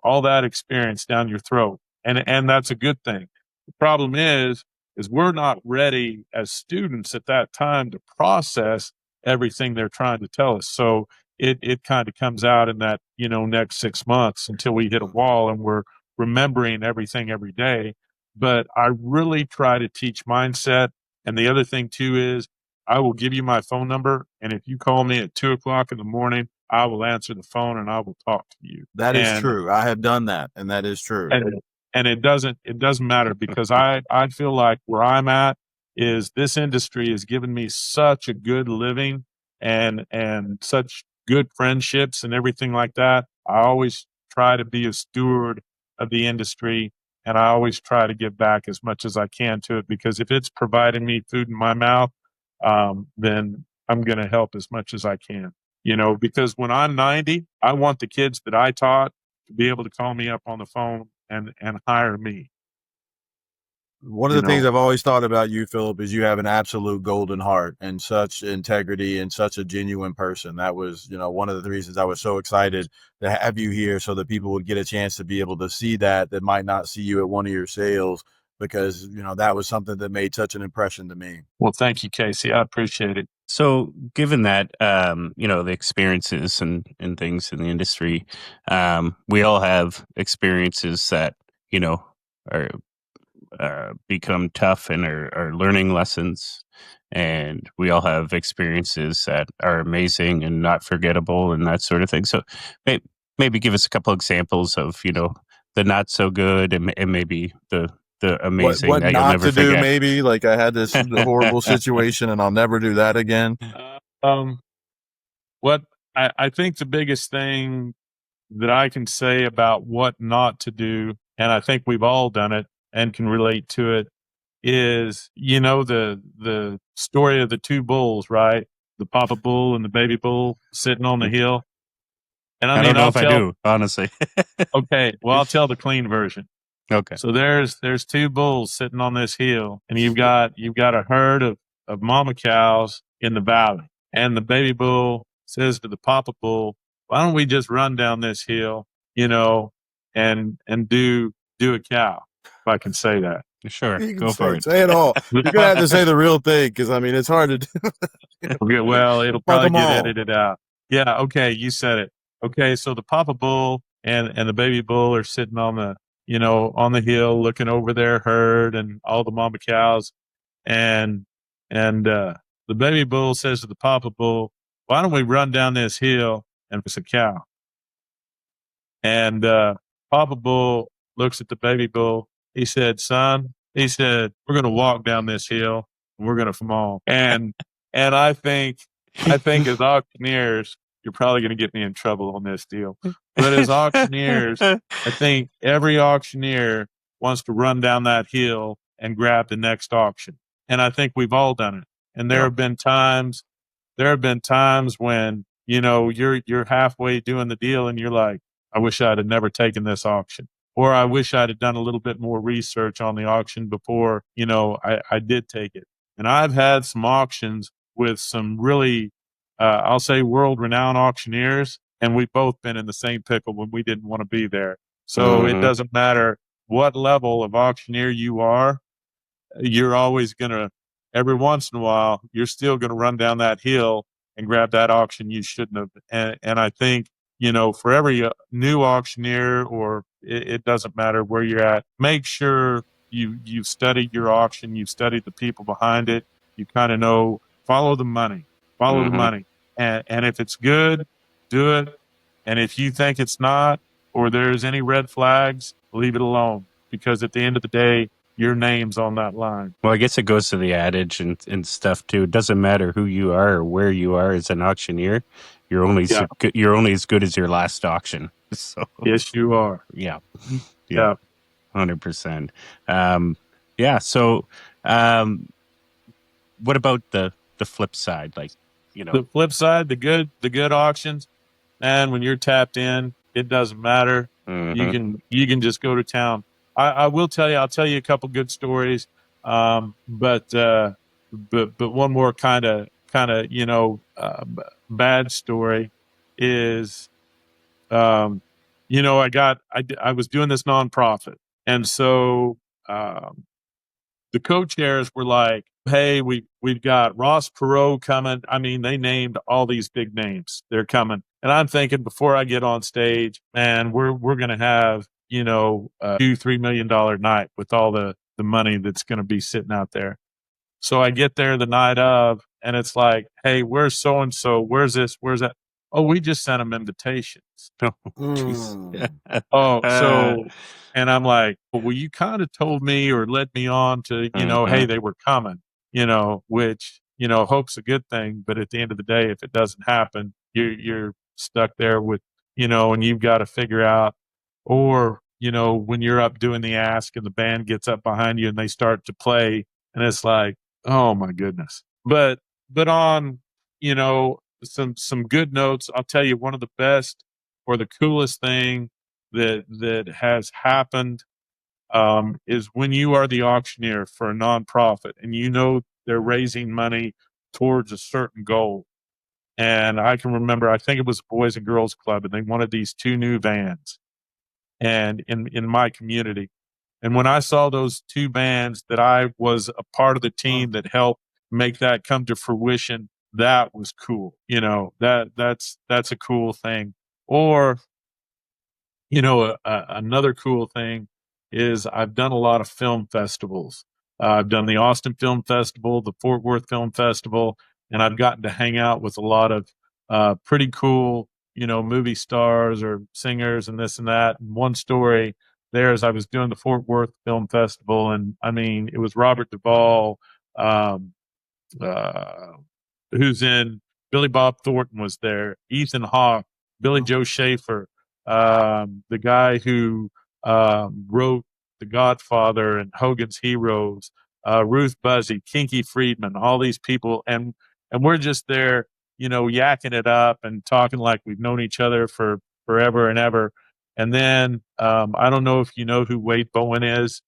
all that experience down your throat. And that's a good thing. The problem is we're not ready as students at that time to process everything they're trying to tell us. So it kind of comes out in that, next 6 months until we hit a wall and we're remembering everything every day. But I really try to teach mindset. And the other thing too is I will give you my phone number. And if you call me at 2:00 in the morning, I will answer the phone and I will talk to you.
That is true. I have done that, and that is true.
And it doesn't matter, because I feel like where I'm at is this industry has given me such a good living and such good friendships and everything like that. I always try to be a steward of the industry, and I always try to give back as much as I can to it, because if it's providing me food in my mouth, then I'm going to help as much as I can. Because when I'm 90, I want the kids that I taught to be able to call me up on the phone and hire me.
One of the things I've always thought about you, Phillip, is you have an absolute golden heart and such integrity and such a genuine person. That was, one of the reasons I was so excited to have you here, so that people would get a chance to be able to see that might not see you at one of your sales, because, that was something that made such an impression to me.
Well, thank you, Casey. I appreciate it.
So given that, the experiences and things in the industry, we all have experiences that, are become tough and are learning lessons. And we all have experiences that are amazing and not forgettable and that sort of thing. So maybe give us a couple examples of, the not so good and maybe the amazing
what
that you'll
not
never
to
forget.
do. Maybe like I had this horrible situation and I'll never do that again.
What I think the biggest thing that I can say about what not to do, and I think we've all done it and can relate to it, is, the story of the two bulls, right? The Papa Bull and the Baby Bull sitting on the hill. And
I don't know if I do, honestly.
Okay, well, I'll tell the clean version.
Okay.
So there's two bulls sitting on this hill, and you've got a herd of mama cows in the valley. And the Baby Bull says to the Papa Bull, why don't we just run down this hill, and do a cow, if I can say that.
Sure,
you
go for it.
Say it all. You're gonna have to say the real thing, because it's hard to do.
Okay, well, it'll probably get edited out. Yeah, okay, you said it. Okay, so the Papa Bull and the Baby Bull are sitting on the on the hill looking over their herd and all the mama cows. And the baby bull says to the papa bull, why don't we run down this hill and fix a cow? And Papa Bull looks at the baby bull. He said, son, we're going to walk down this hill and we're going to fall. And I think as auctioneers, you're probably going to get me in trouble on this deal. But as auctioneers, I think every auctioneer wants to run down that hill and grab the next auction. And I think we've all done it. And there have been times when, you're halfway doing the deal and you're like, I wish I'd have never taken this auction, or I wish I'd have done a little bit more research on the auction before, I did take it. And I've had some auctions with some really, I'll say world-renowned auctioneers, and we've both been in the same pickle when we didn't want to be there. So It doesn't matter what level of auctioneer you are, you're always going to, every once in a while, you're still going to run down that hill and grab that auction you shouldn't have. And I think, for every new auctioneer, or it doesn't matter where you're at, make sure you've studied your auction, you've studied the people behind it, you kind of know, follow the money. And if it's good, do it. And if you think it's not, or there's any red flags, leave it alone. Because at the end of the day, your name's on that line.
Well, I guess it goes to the adage and stuff too. It doesn't matter who you are or where you are as an auctioneer. You're only as good as your last auction. So
yes, you are.
Yeah. 100%. So what about the flip side? Like,
the flip side, the good auctions, and when you're tapped in, it doesn't matter. You can just go to town. I'll tell you a couple good stories. But one more kind of bad story is, I was doing this nonprofit, and so the co-chairs were like, hey, we've got Ross Perot coming. I mean, they named all these big names. They're coming. And I'm thinking, before I get on stage, man, we're going to have, $2-3 million night with all the money that's going to be sitting out there. So I get there the night of, and it's like, hey, where's so-and-so? Where's this? Where's that? Oh, we just sent them invitations. And I'm like, well, you kind of told me or led me on to, hey, they were coming, which, hope's a good thing. But at the end of the day, if it doesn't happen, you're stuck there with, and you've got to figure out, or, when you're up doing the ask and the band gets up behind you and they start to play, and it's like, oh my goodness. But on, some good notes, I'll tell you, one of the best or the coolest thing that has happened is when you are the auctioneer for a nonprofit and they're raising money towards a certain goal. And I can remember, I think it was a Boys and Girls Club, and they wanted these 2 new vans and in my community. And when I saw those 2 vans that I was a part of the team that helped make that come to fruition, that was cool. That's a cool thing. Or, another cool thing is I've done a lot of film festivals. I've done the Austin Film Festival, the Fort Worth Film Festival, and I've gotten to hang out with a lot of pretty cool, movie stars or singers and this and that. And one story there is I was doing the Fort Worth Film Festival, and I mean, it was Robert Duvall, who's in Billy Bob Thornton was there, Ethan Hawke, Billy Joe Schaefer, the guy who wrote The Godfather and Hogan's Heroes, Ruth Buzzy, Kinky Friedman, all these people. And we're just there, yakking it up and talking like we've known each other for forever and ever. And then I don't know if you know who Wade Bowen is.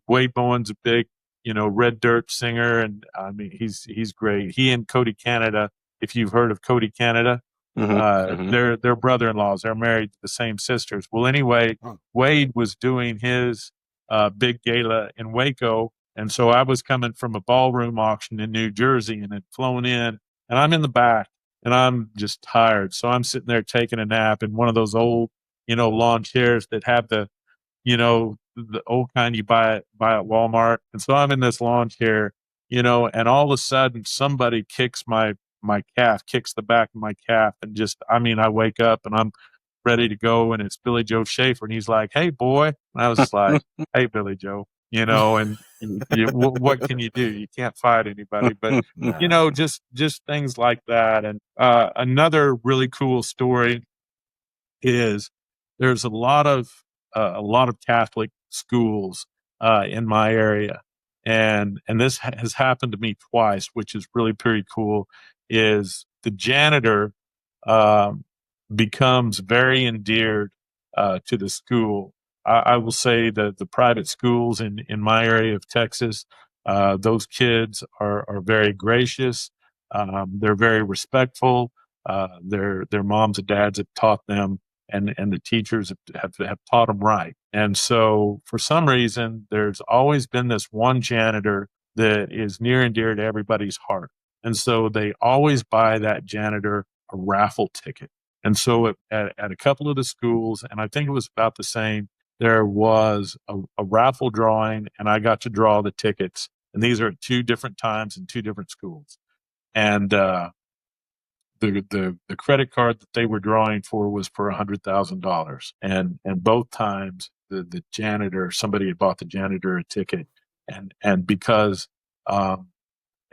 Wade Bowen's a big, Red Dirt singer. And I mean, he's great. He and Cody Canada, if you've heard of Cody Canada, they're brother-in-laws. They're married to the same sisters. Well, anyway, Wade was doing his big gala in Waco. And so I was coming from a ballroom auction in New Jersey and had flown in, and I'm in the back and I'm just tired. So I'm sitting there taking a nap in one of those old lawn chairs that have the old kind you buy at Walmart. And so I'm in this lawn chair, and all of a sudden somebody kicks my calf, kicks the back of my calf, and I wake up and I'm ready to go, and it's Billy Joe Schaefer, and he's like, "Hey, boy," and I was just like, "Hey, Billy Joe," and what can you do? You can't fight anybody, but just things like that. And another really cool story is there's a lot of Catholic schools in my area, and this has happened to me twice, which is really pretty cool. Is the janitor becomes very endeared to the school. I will say that the private schools in my area of Texas, those kids are very gracious. They're very respectful. Their moms and dads have taught them, and the teachers have taught them right. And so for some reason, there's always been this one janitor that is near and dear to everybody's heart. And so they always buy that janitor a raffle ticket. And so at a couple of the schools, and I think it was about the same, there was a raffle drawing, and I got to draw the tickets. And these are at two different times in two different schools. And the credit card that they were drawing for was for $100,000. And both times the janitor, somebody had bought the janitor a ticket. And because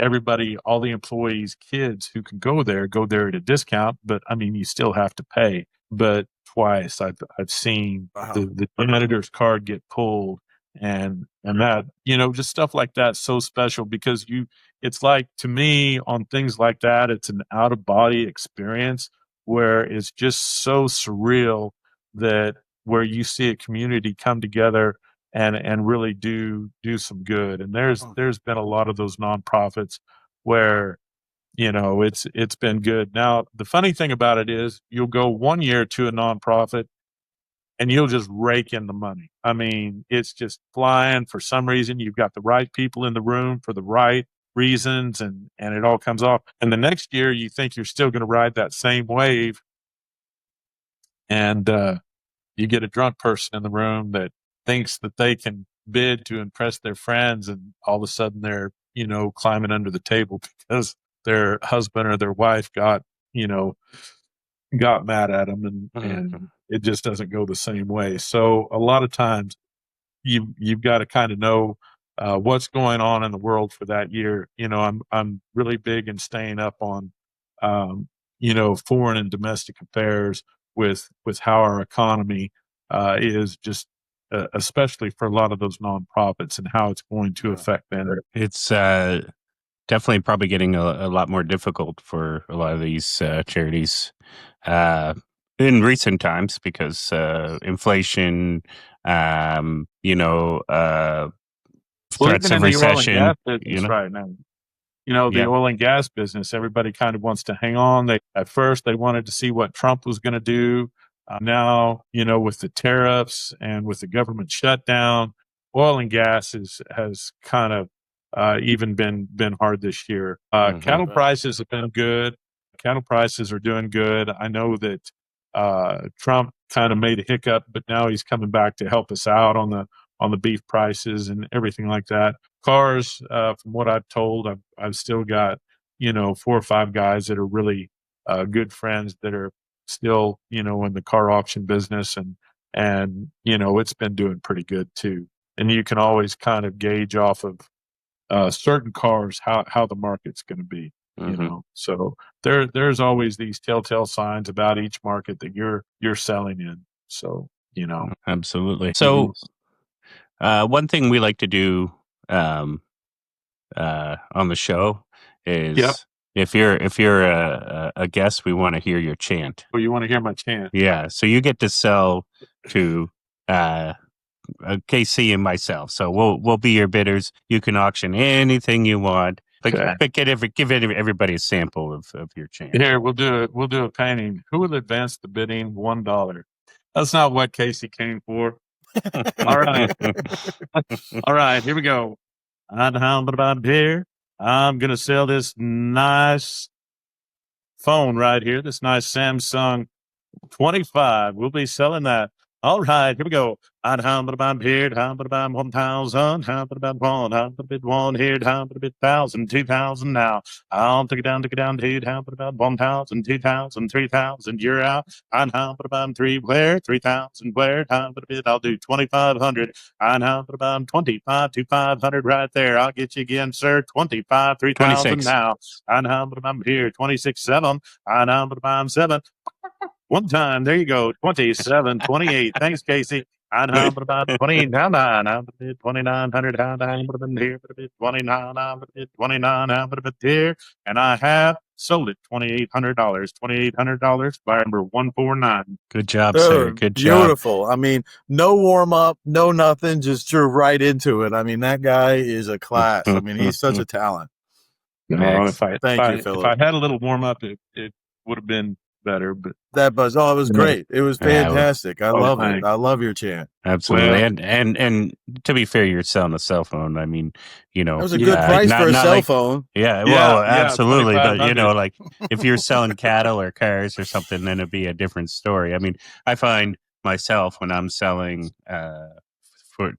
everybody, all the employees' kids who can go there at a discount, but you still have to pay. But twice I've seen the janitor's card get pulled, and that, just stuff like that, so special, because it's like, to me, on things like that, it's an out of body experience where it's just so surreal, that where you see a community come together and really do some good. And there's been a lot of those nonprofits where, it's been good. Now, the funny thing about it is, you'll go 1 year to a nonprofit and you'll just rake in the money. It's just flying. For some reason, you've got the right people in the room for the right reasons, and it all comes off. And the next year, you think you're still going to ride that same wave, and you get a drunk person in the room that thinks that they can bid to impress their friends, and all of a sudden they're climbing under the table because their husband or their wife got mad at them, and it just doesn't go the same way. So a lot of times you've got to kind of know what's going on in the world for that year. I'm really big in staying up on foreign and domestic affairs with how our economy is, just especially for a lot of those nonprofits, and how it's going to affect them.
It's definitely probably getting a lot more difficult for a lot of these charities in recent times, because inflation, threats of recession.
Oil and gas business right now. The oil and gas business, everybody kind of wants to hang on. At first they wanted to see what Trump was going to do. Now, with the tariffs and with the government shutdown, oil and gas has kind of even been hard this year. Cattle prices have been good. Cattle prices are doing good. I know that Trump kind of made a hiccup, but now he's coming back to help us out on the beef prices and everything like that. Cars, from what I've told, I've still got 4 or 5 guys that are really good friends that are still in the car auction business, and it's been doing pretty good too. And you can always kind of gauge off of certain cars how the market's going to be. So there's always these telltale signs about each market that you're selling in. So
absolutely. So one thing we like to do on the show is, if you're a guest, we want to hear your chant.
Oh, you want to hear my chant?
Yeah. So you get to sell to KC and myself. So we'll be your bidders. You can auction anything you want. But give everybody a sample of your chant.
Here, we'll do a painting. Who will advance the bidding $1? That's not what Casey came for. All right. All right, here we go. I'm going to sell this nice phone right here, this nice Samsung 25. We'll be selling that. All right, here we go. I'd humble about here, humble about 1,000, humble about one here, humble about 1,000, 2,000 now. I'll take it down, dude, humble about 1,000, 2,000, 3,000. You're out. I'd humble about 3 where, 3,000 where, humble bit. I'll do 2,500. I'd humble about 25 to 500 right there. I'll get you again, sir. 25, 3,000 now. I'd humble about here, 26, 7. I'd humble about 7. One time, there you go, 27, 28. Thanks, Casey. I'd humble about 29. I'm 2,900. I'm here, 29. I'm 29. I'm here, and I have sold it $2,800. $2,800 by number 149.
Good job, sir. Good job.
Beautiful. I mean, no warm up, no nothing, just drew right into it. I mean, that guy is a class. I mean, he's such a talent.
If I
Phillip.
If I had a little warm up, it would have been better, but
that buzz, it was great. It was fantastic. I love it. I love your chant.
Absolutely. Well, and to be fair, you're selling a cell phone. I mean, you know,
that was a good price for a cell phone.
Yeah, well, absolutely. But you know, like if you're selling cattle or cars or something, then it'd be a different story. I mean, I find myself when I'm selling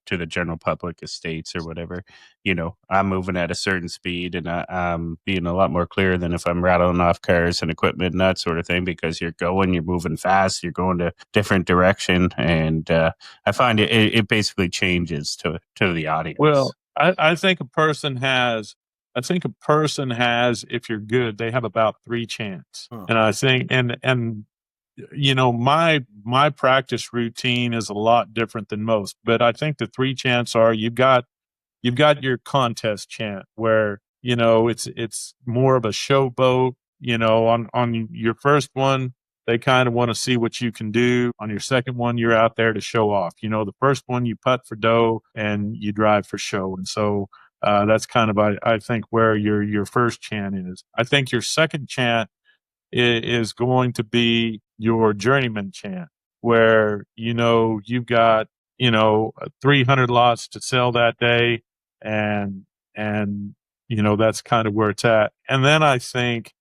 to the general public, estates or whatever, you know, I'm moving at a certain speed and I'm being a lot more clear than if I'm rattling off cars and equipment and that sort of thing, because you're moving fast, you're going to different direction. And I find it basically changes to the audience.
Well, I think a person has, if you're good, they have about 3 chants. And I think, and you know, my practice routine is a lot different than most, but I think the 3 chants are, you've got your contest chant where, you know, it's more of a showboat. You know, on your first one, they kind of want to see what you can do. On your second one, you're out there to show off. You know, the first one you putt for dough and you drive for show. And so that's kind of, I think, where your first chant is. I think your second chant is going to be your journeyman chant, where, you know, you've got, you know, 300 lots to sell that day. And, you know, that's kind of where it's at. And then I think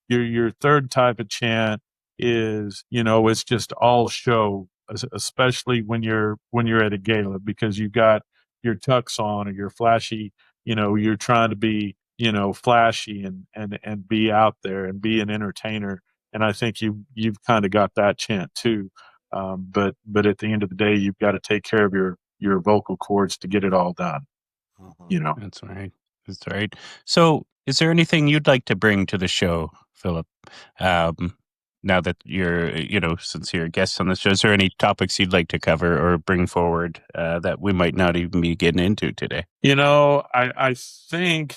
your third type of chant is, you know, it's just all show, especially when you're at a gala, because you've got your tux on or your flashy, you know, you're trying to be, you know, flashy and be out there and be an entertainer. And I think you've kind of got that chant too. But at the end of the day, you've got to take care of your vocal cords to get it all done. You know,
that's right. That's right. So is there anything you'd like to bring to the show, Phillip? Now that you're, you know, since you're a guest on the show, is there any topics you'd like to cover or bring forward that we might not even be getting into today?
You know, I think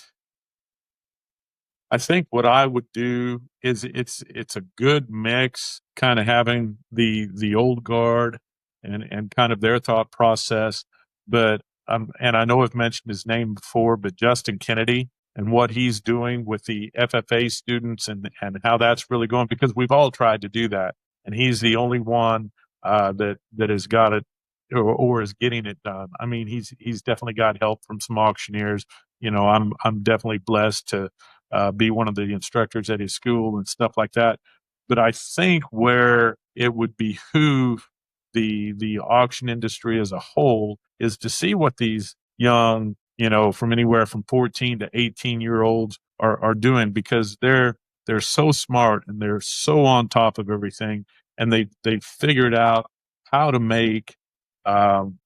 what I would do is it's a good mix, kind of having the old guard and kind of their thought process. But and I know I've mentioned his name before, but Justin Kennedy and what he's doing with the FFA students and how that's really going, because we've all tried to do that. And he's the only one that has got it or is getting it done. I mean, he's definitely got help from some auctioneers. You know, I'm definitely blessed to be one of the instructors at his school and stuff like that. But I think where it would behoove the auction industry as a whole is to see what these young, you know, from anywhere from 14 to 18-year-olds are doing, because they're so smart and they're so on top of everything, and they figured out how to make an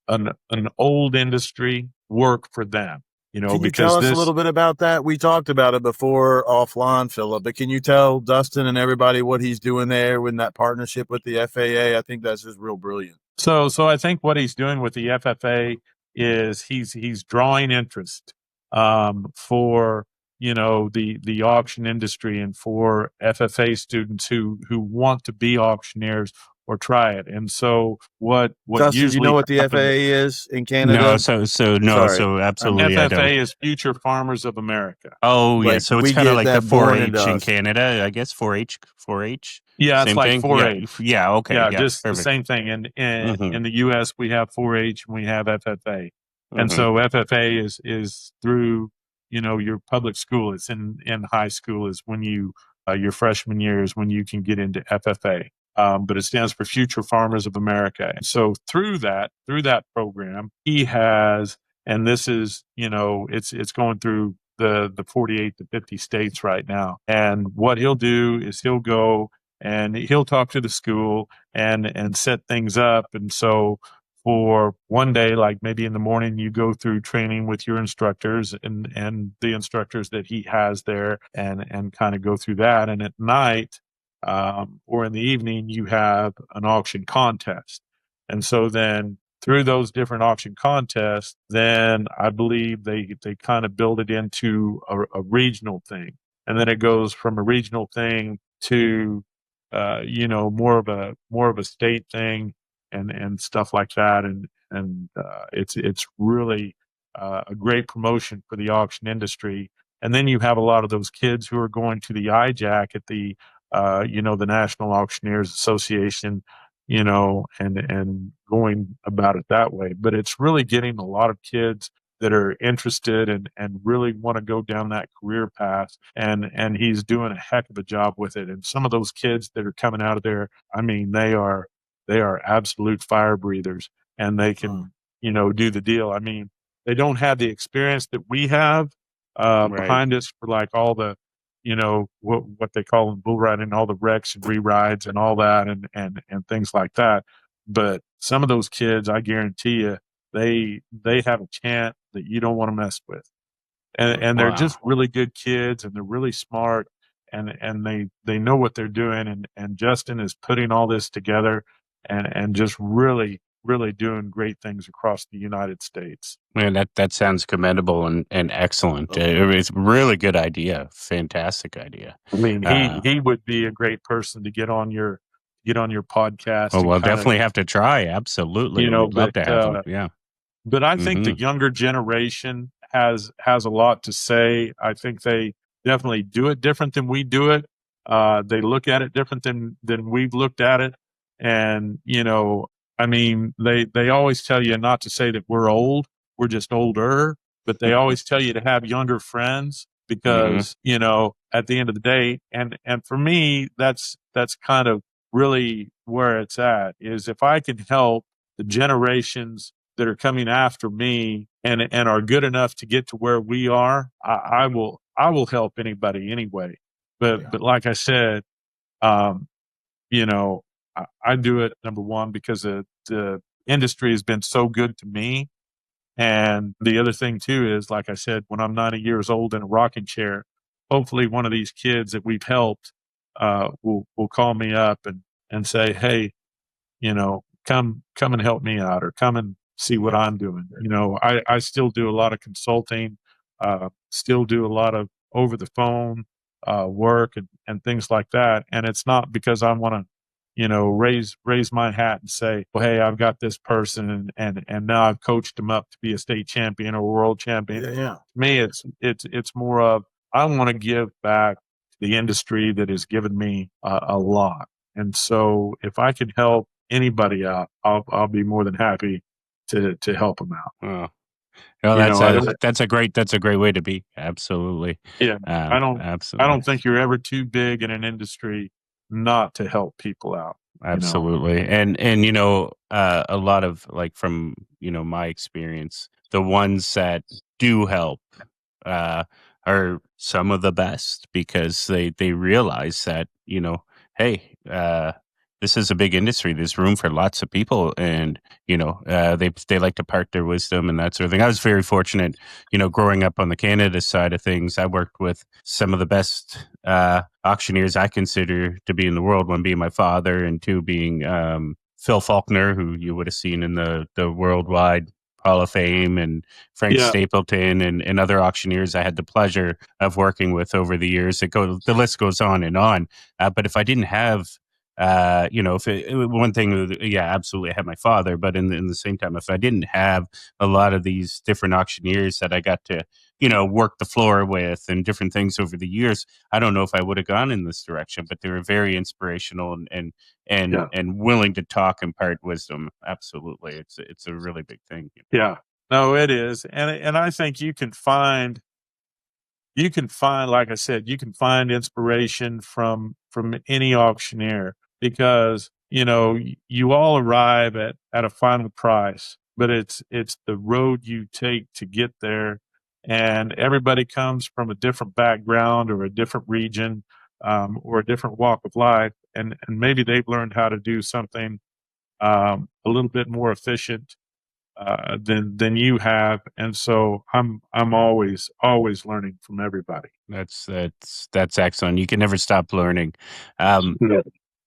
old industry work for them. You know,
can you tell us a little bit about that? We talked about it before offline, Phillip, but can you tell Dustin and everybody what he's doing there in that partnership with the FAA? I think that's just real brilliant.
So I think what he's doing with the FFA is he's drawing interest for, you know, the auction industry and for FFA students who want to be auctioneers or try it. And so what
Dustin,
usually,
you know what the FAA is in Canada?
No, so absolutely.
FFA is Future Farmers of America.
Oh, yeah. So it's kind of like the 4-H in Canada, I guess. 4-H.
Yeah,
same
it's like
thing?
4-H.
Yeah. Okay.
Yeah, just perfect. The same thing. And in the U.S., we have 4-H and we have FFA. And so FFA is through, you know, your public school. It's in high school is when you your freshman year is when you can get into FFA. but it stands for Future Farmers of America. And so through that program, he has, and this is, it's going through the 48 to 50 states right now. And what he'll do is he'll go and he'll talk to the school and set things up. And so for one day, like maybe in the morning, you go through training with your instructors and the instructors that he has there and kind of go through that. And at night, or in the evening, you have an auction contest. And so then through those different auction contests, then I believe they kind of build it into a regional thing. And then it goes from a regional thing to, more of a state thing and stuff like that. And it's really a great promotion for the auction industry. And then you have a lot of those kids who are going to the IJAC at the the National Auctioneers Association, and going about it that way. But it's really getting a lot of kids that are interested and really want to go down that career path. And he's doing a heck of a job with it. And some of those kids that are coming out of there, I mean, they are absolute fire breathers, and they can, do the deal. I mean, they don't have the experience that we have behind us for like all the, what they call them bull riding, all the wrecks and re-rides and all that and things like that. But some of those kids, I guarantee you, they have a chant that you don't want to mess with. And they're just really good kids, and they're really smart, and they know what they're doing. And Justin is putting all this together and just really, really doing great things across the United States.
Man, that sounds commendable and excellent. It's a really good idea. Fantastic idea.
I mean, he would be a great person to get on your podcast.
Oh, we'll definitely have to try. Absolutely. We'd love to have him. Yeah.
But I think the younger generation has a lot to say. I think they definitely do it different than we do it. They look at it different than we've looked at it. And, I mean, they always tell you not to say that we're old. We're just older. But they always tell you to have younger friends because, at the end of the day, and for me, that's kind of really where it's at, is if I can help the generations that are coming after me and are good enough to get to where we are, I will help anybody anyway. But like I said, I do it, number one, because the industry has been so good to me. And the other thing too is, like I said, when I'm 90 years old in a rocking chair, hopefully one of these kids that we've helped will call me up and say, hey, come and help me out, or come and see what I'm doing. I still do a lot of consulting, still do a lot of over the phone work and things like that. And it's not because I want to, raise my hat and say, well, hey, I've got this person and now I've coached them up to be a state champion or world champion.
Yeah.
To me, it's more of, I want to give back to the industry that has given me a lot. And so if I can help anybody out, I'll be more than happy to help them out.
Oh, that's a great way to be. Absolutely.
Yeah. I don't think you're ever too big in an industry not to help people out.
Absolutely. And a lot of, like, from, my experience, the ones that do help are some of the best, because they realize that, hey, this is a big industry. There's room for lots of people, and they like to park their wisdom and that sort of thing. I was very fortunate, growing up on the Canada side of things. I worked with some of the best auctioneers I consider to be in the world. One being my father, and two being Phil Faulkner, who you would have seen in the worldwide Hall of Fame, and Frank Stapleton, and other auctioneers I had the pleasure of working with over the years. The list goes on and on. But if I didn't have one thing, absolutely, I had my father, but in the same time, if I didn't have a lot of these different auctioneers that I got to, work the floor with and different things over the years, I don't know if I would have gone in this direction. But they were very inspirational and willing to talk and impart wisdom. Absolutely, it's a really big thing.
Yeah, no, it is, and I think you can find, like I said, you can find inspiration from any auctioneer. because, you all arrive at a final price, but it's the road you take to get there. And everybody comes from a different background or a different region, or a different walk of life. And maybe they've learned how to do something a little bit more efficient than you have. And so I'm always learning from everybody.
That's excellent. You can never stop learning.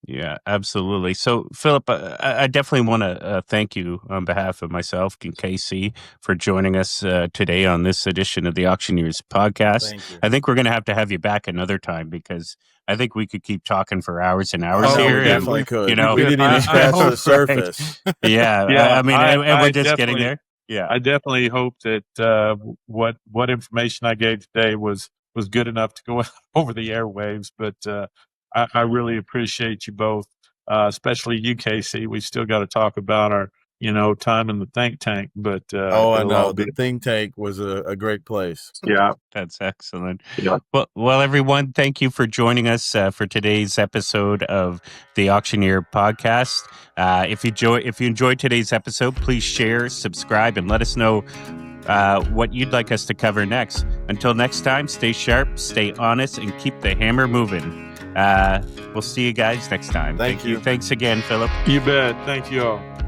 Yeah, absolutely. So, Phillip, I definitely want to thank you on behalf of myself and KC for joining us today on this edition of the Auctioneers Podcast.
Thank you.
I think we're going to have you back another time, because I think we could keep talking for hours and hours
Oh,
here.
we definitely could.
You know,
we didn't even scratch the surface.
Yeah,
Yeah,
I mean, and we're just getting there. Yeah,
I definitely hope that what information I gave today was good enough to go over the airwaves. But I really appreciate you both, especially you, KC. We still got to talk about our time in the think tank. But
I know the think tank was a great place.
Yeah,
that's excellent.
Yeah.
Well, everyone, thank you for joining us for today's episode of the Auctioneer Podcast. If you enjoyed today's episode, please share, subscribe, and let us know what you'd like us to cover next. Until next time, stay sharp, stay honest, and keep the hammer moving. We'll see you guys next time.
Thank you.
Thanks again, Phillip.
You bet. Thank you all.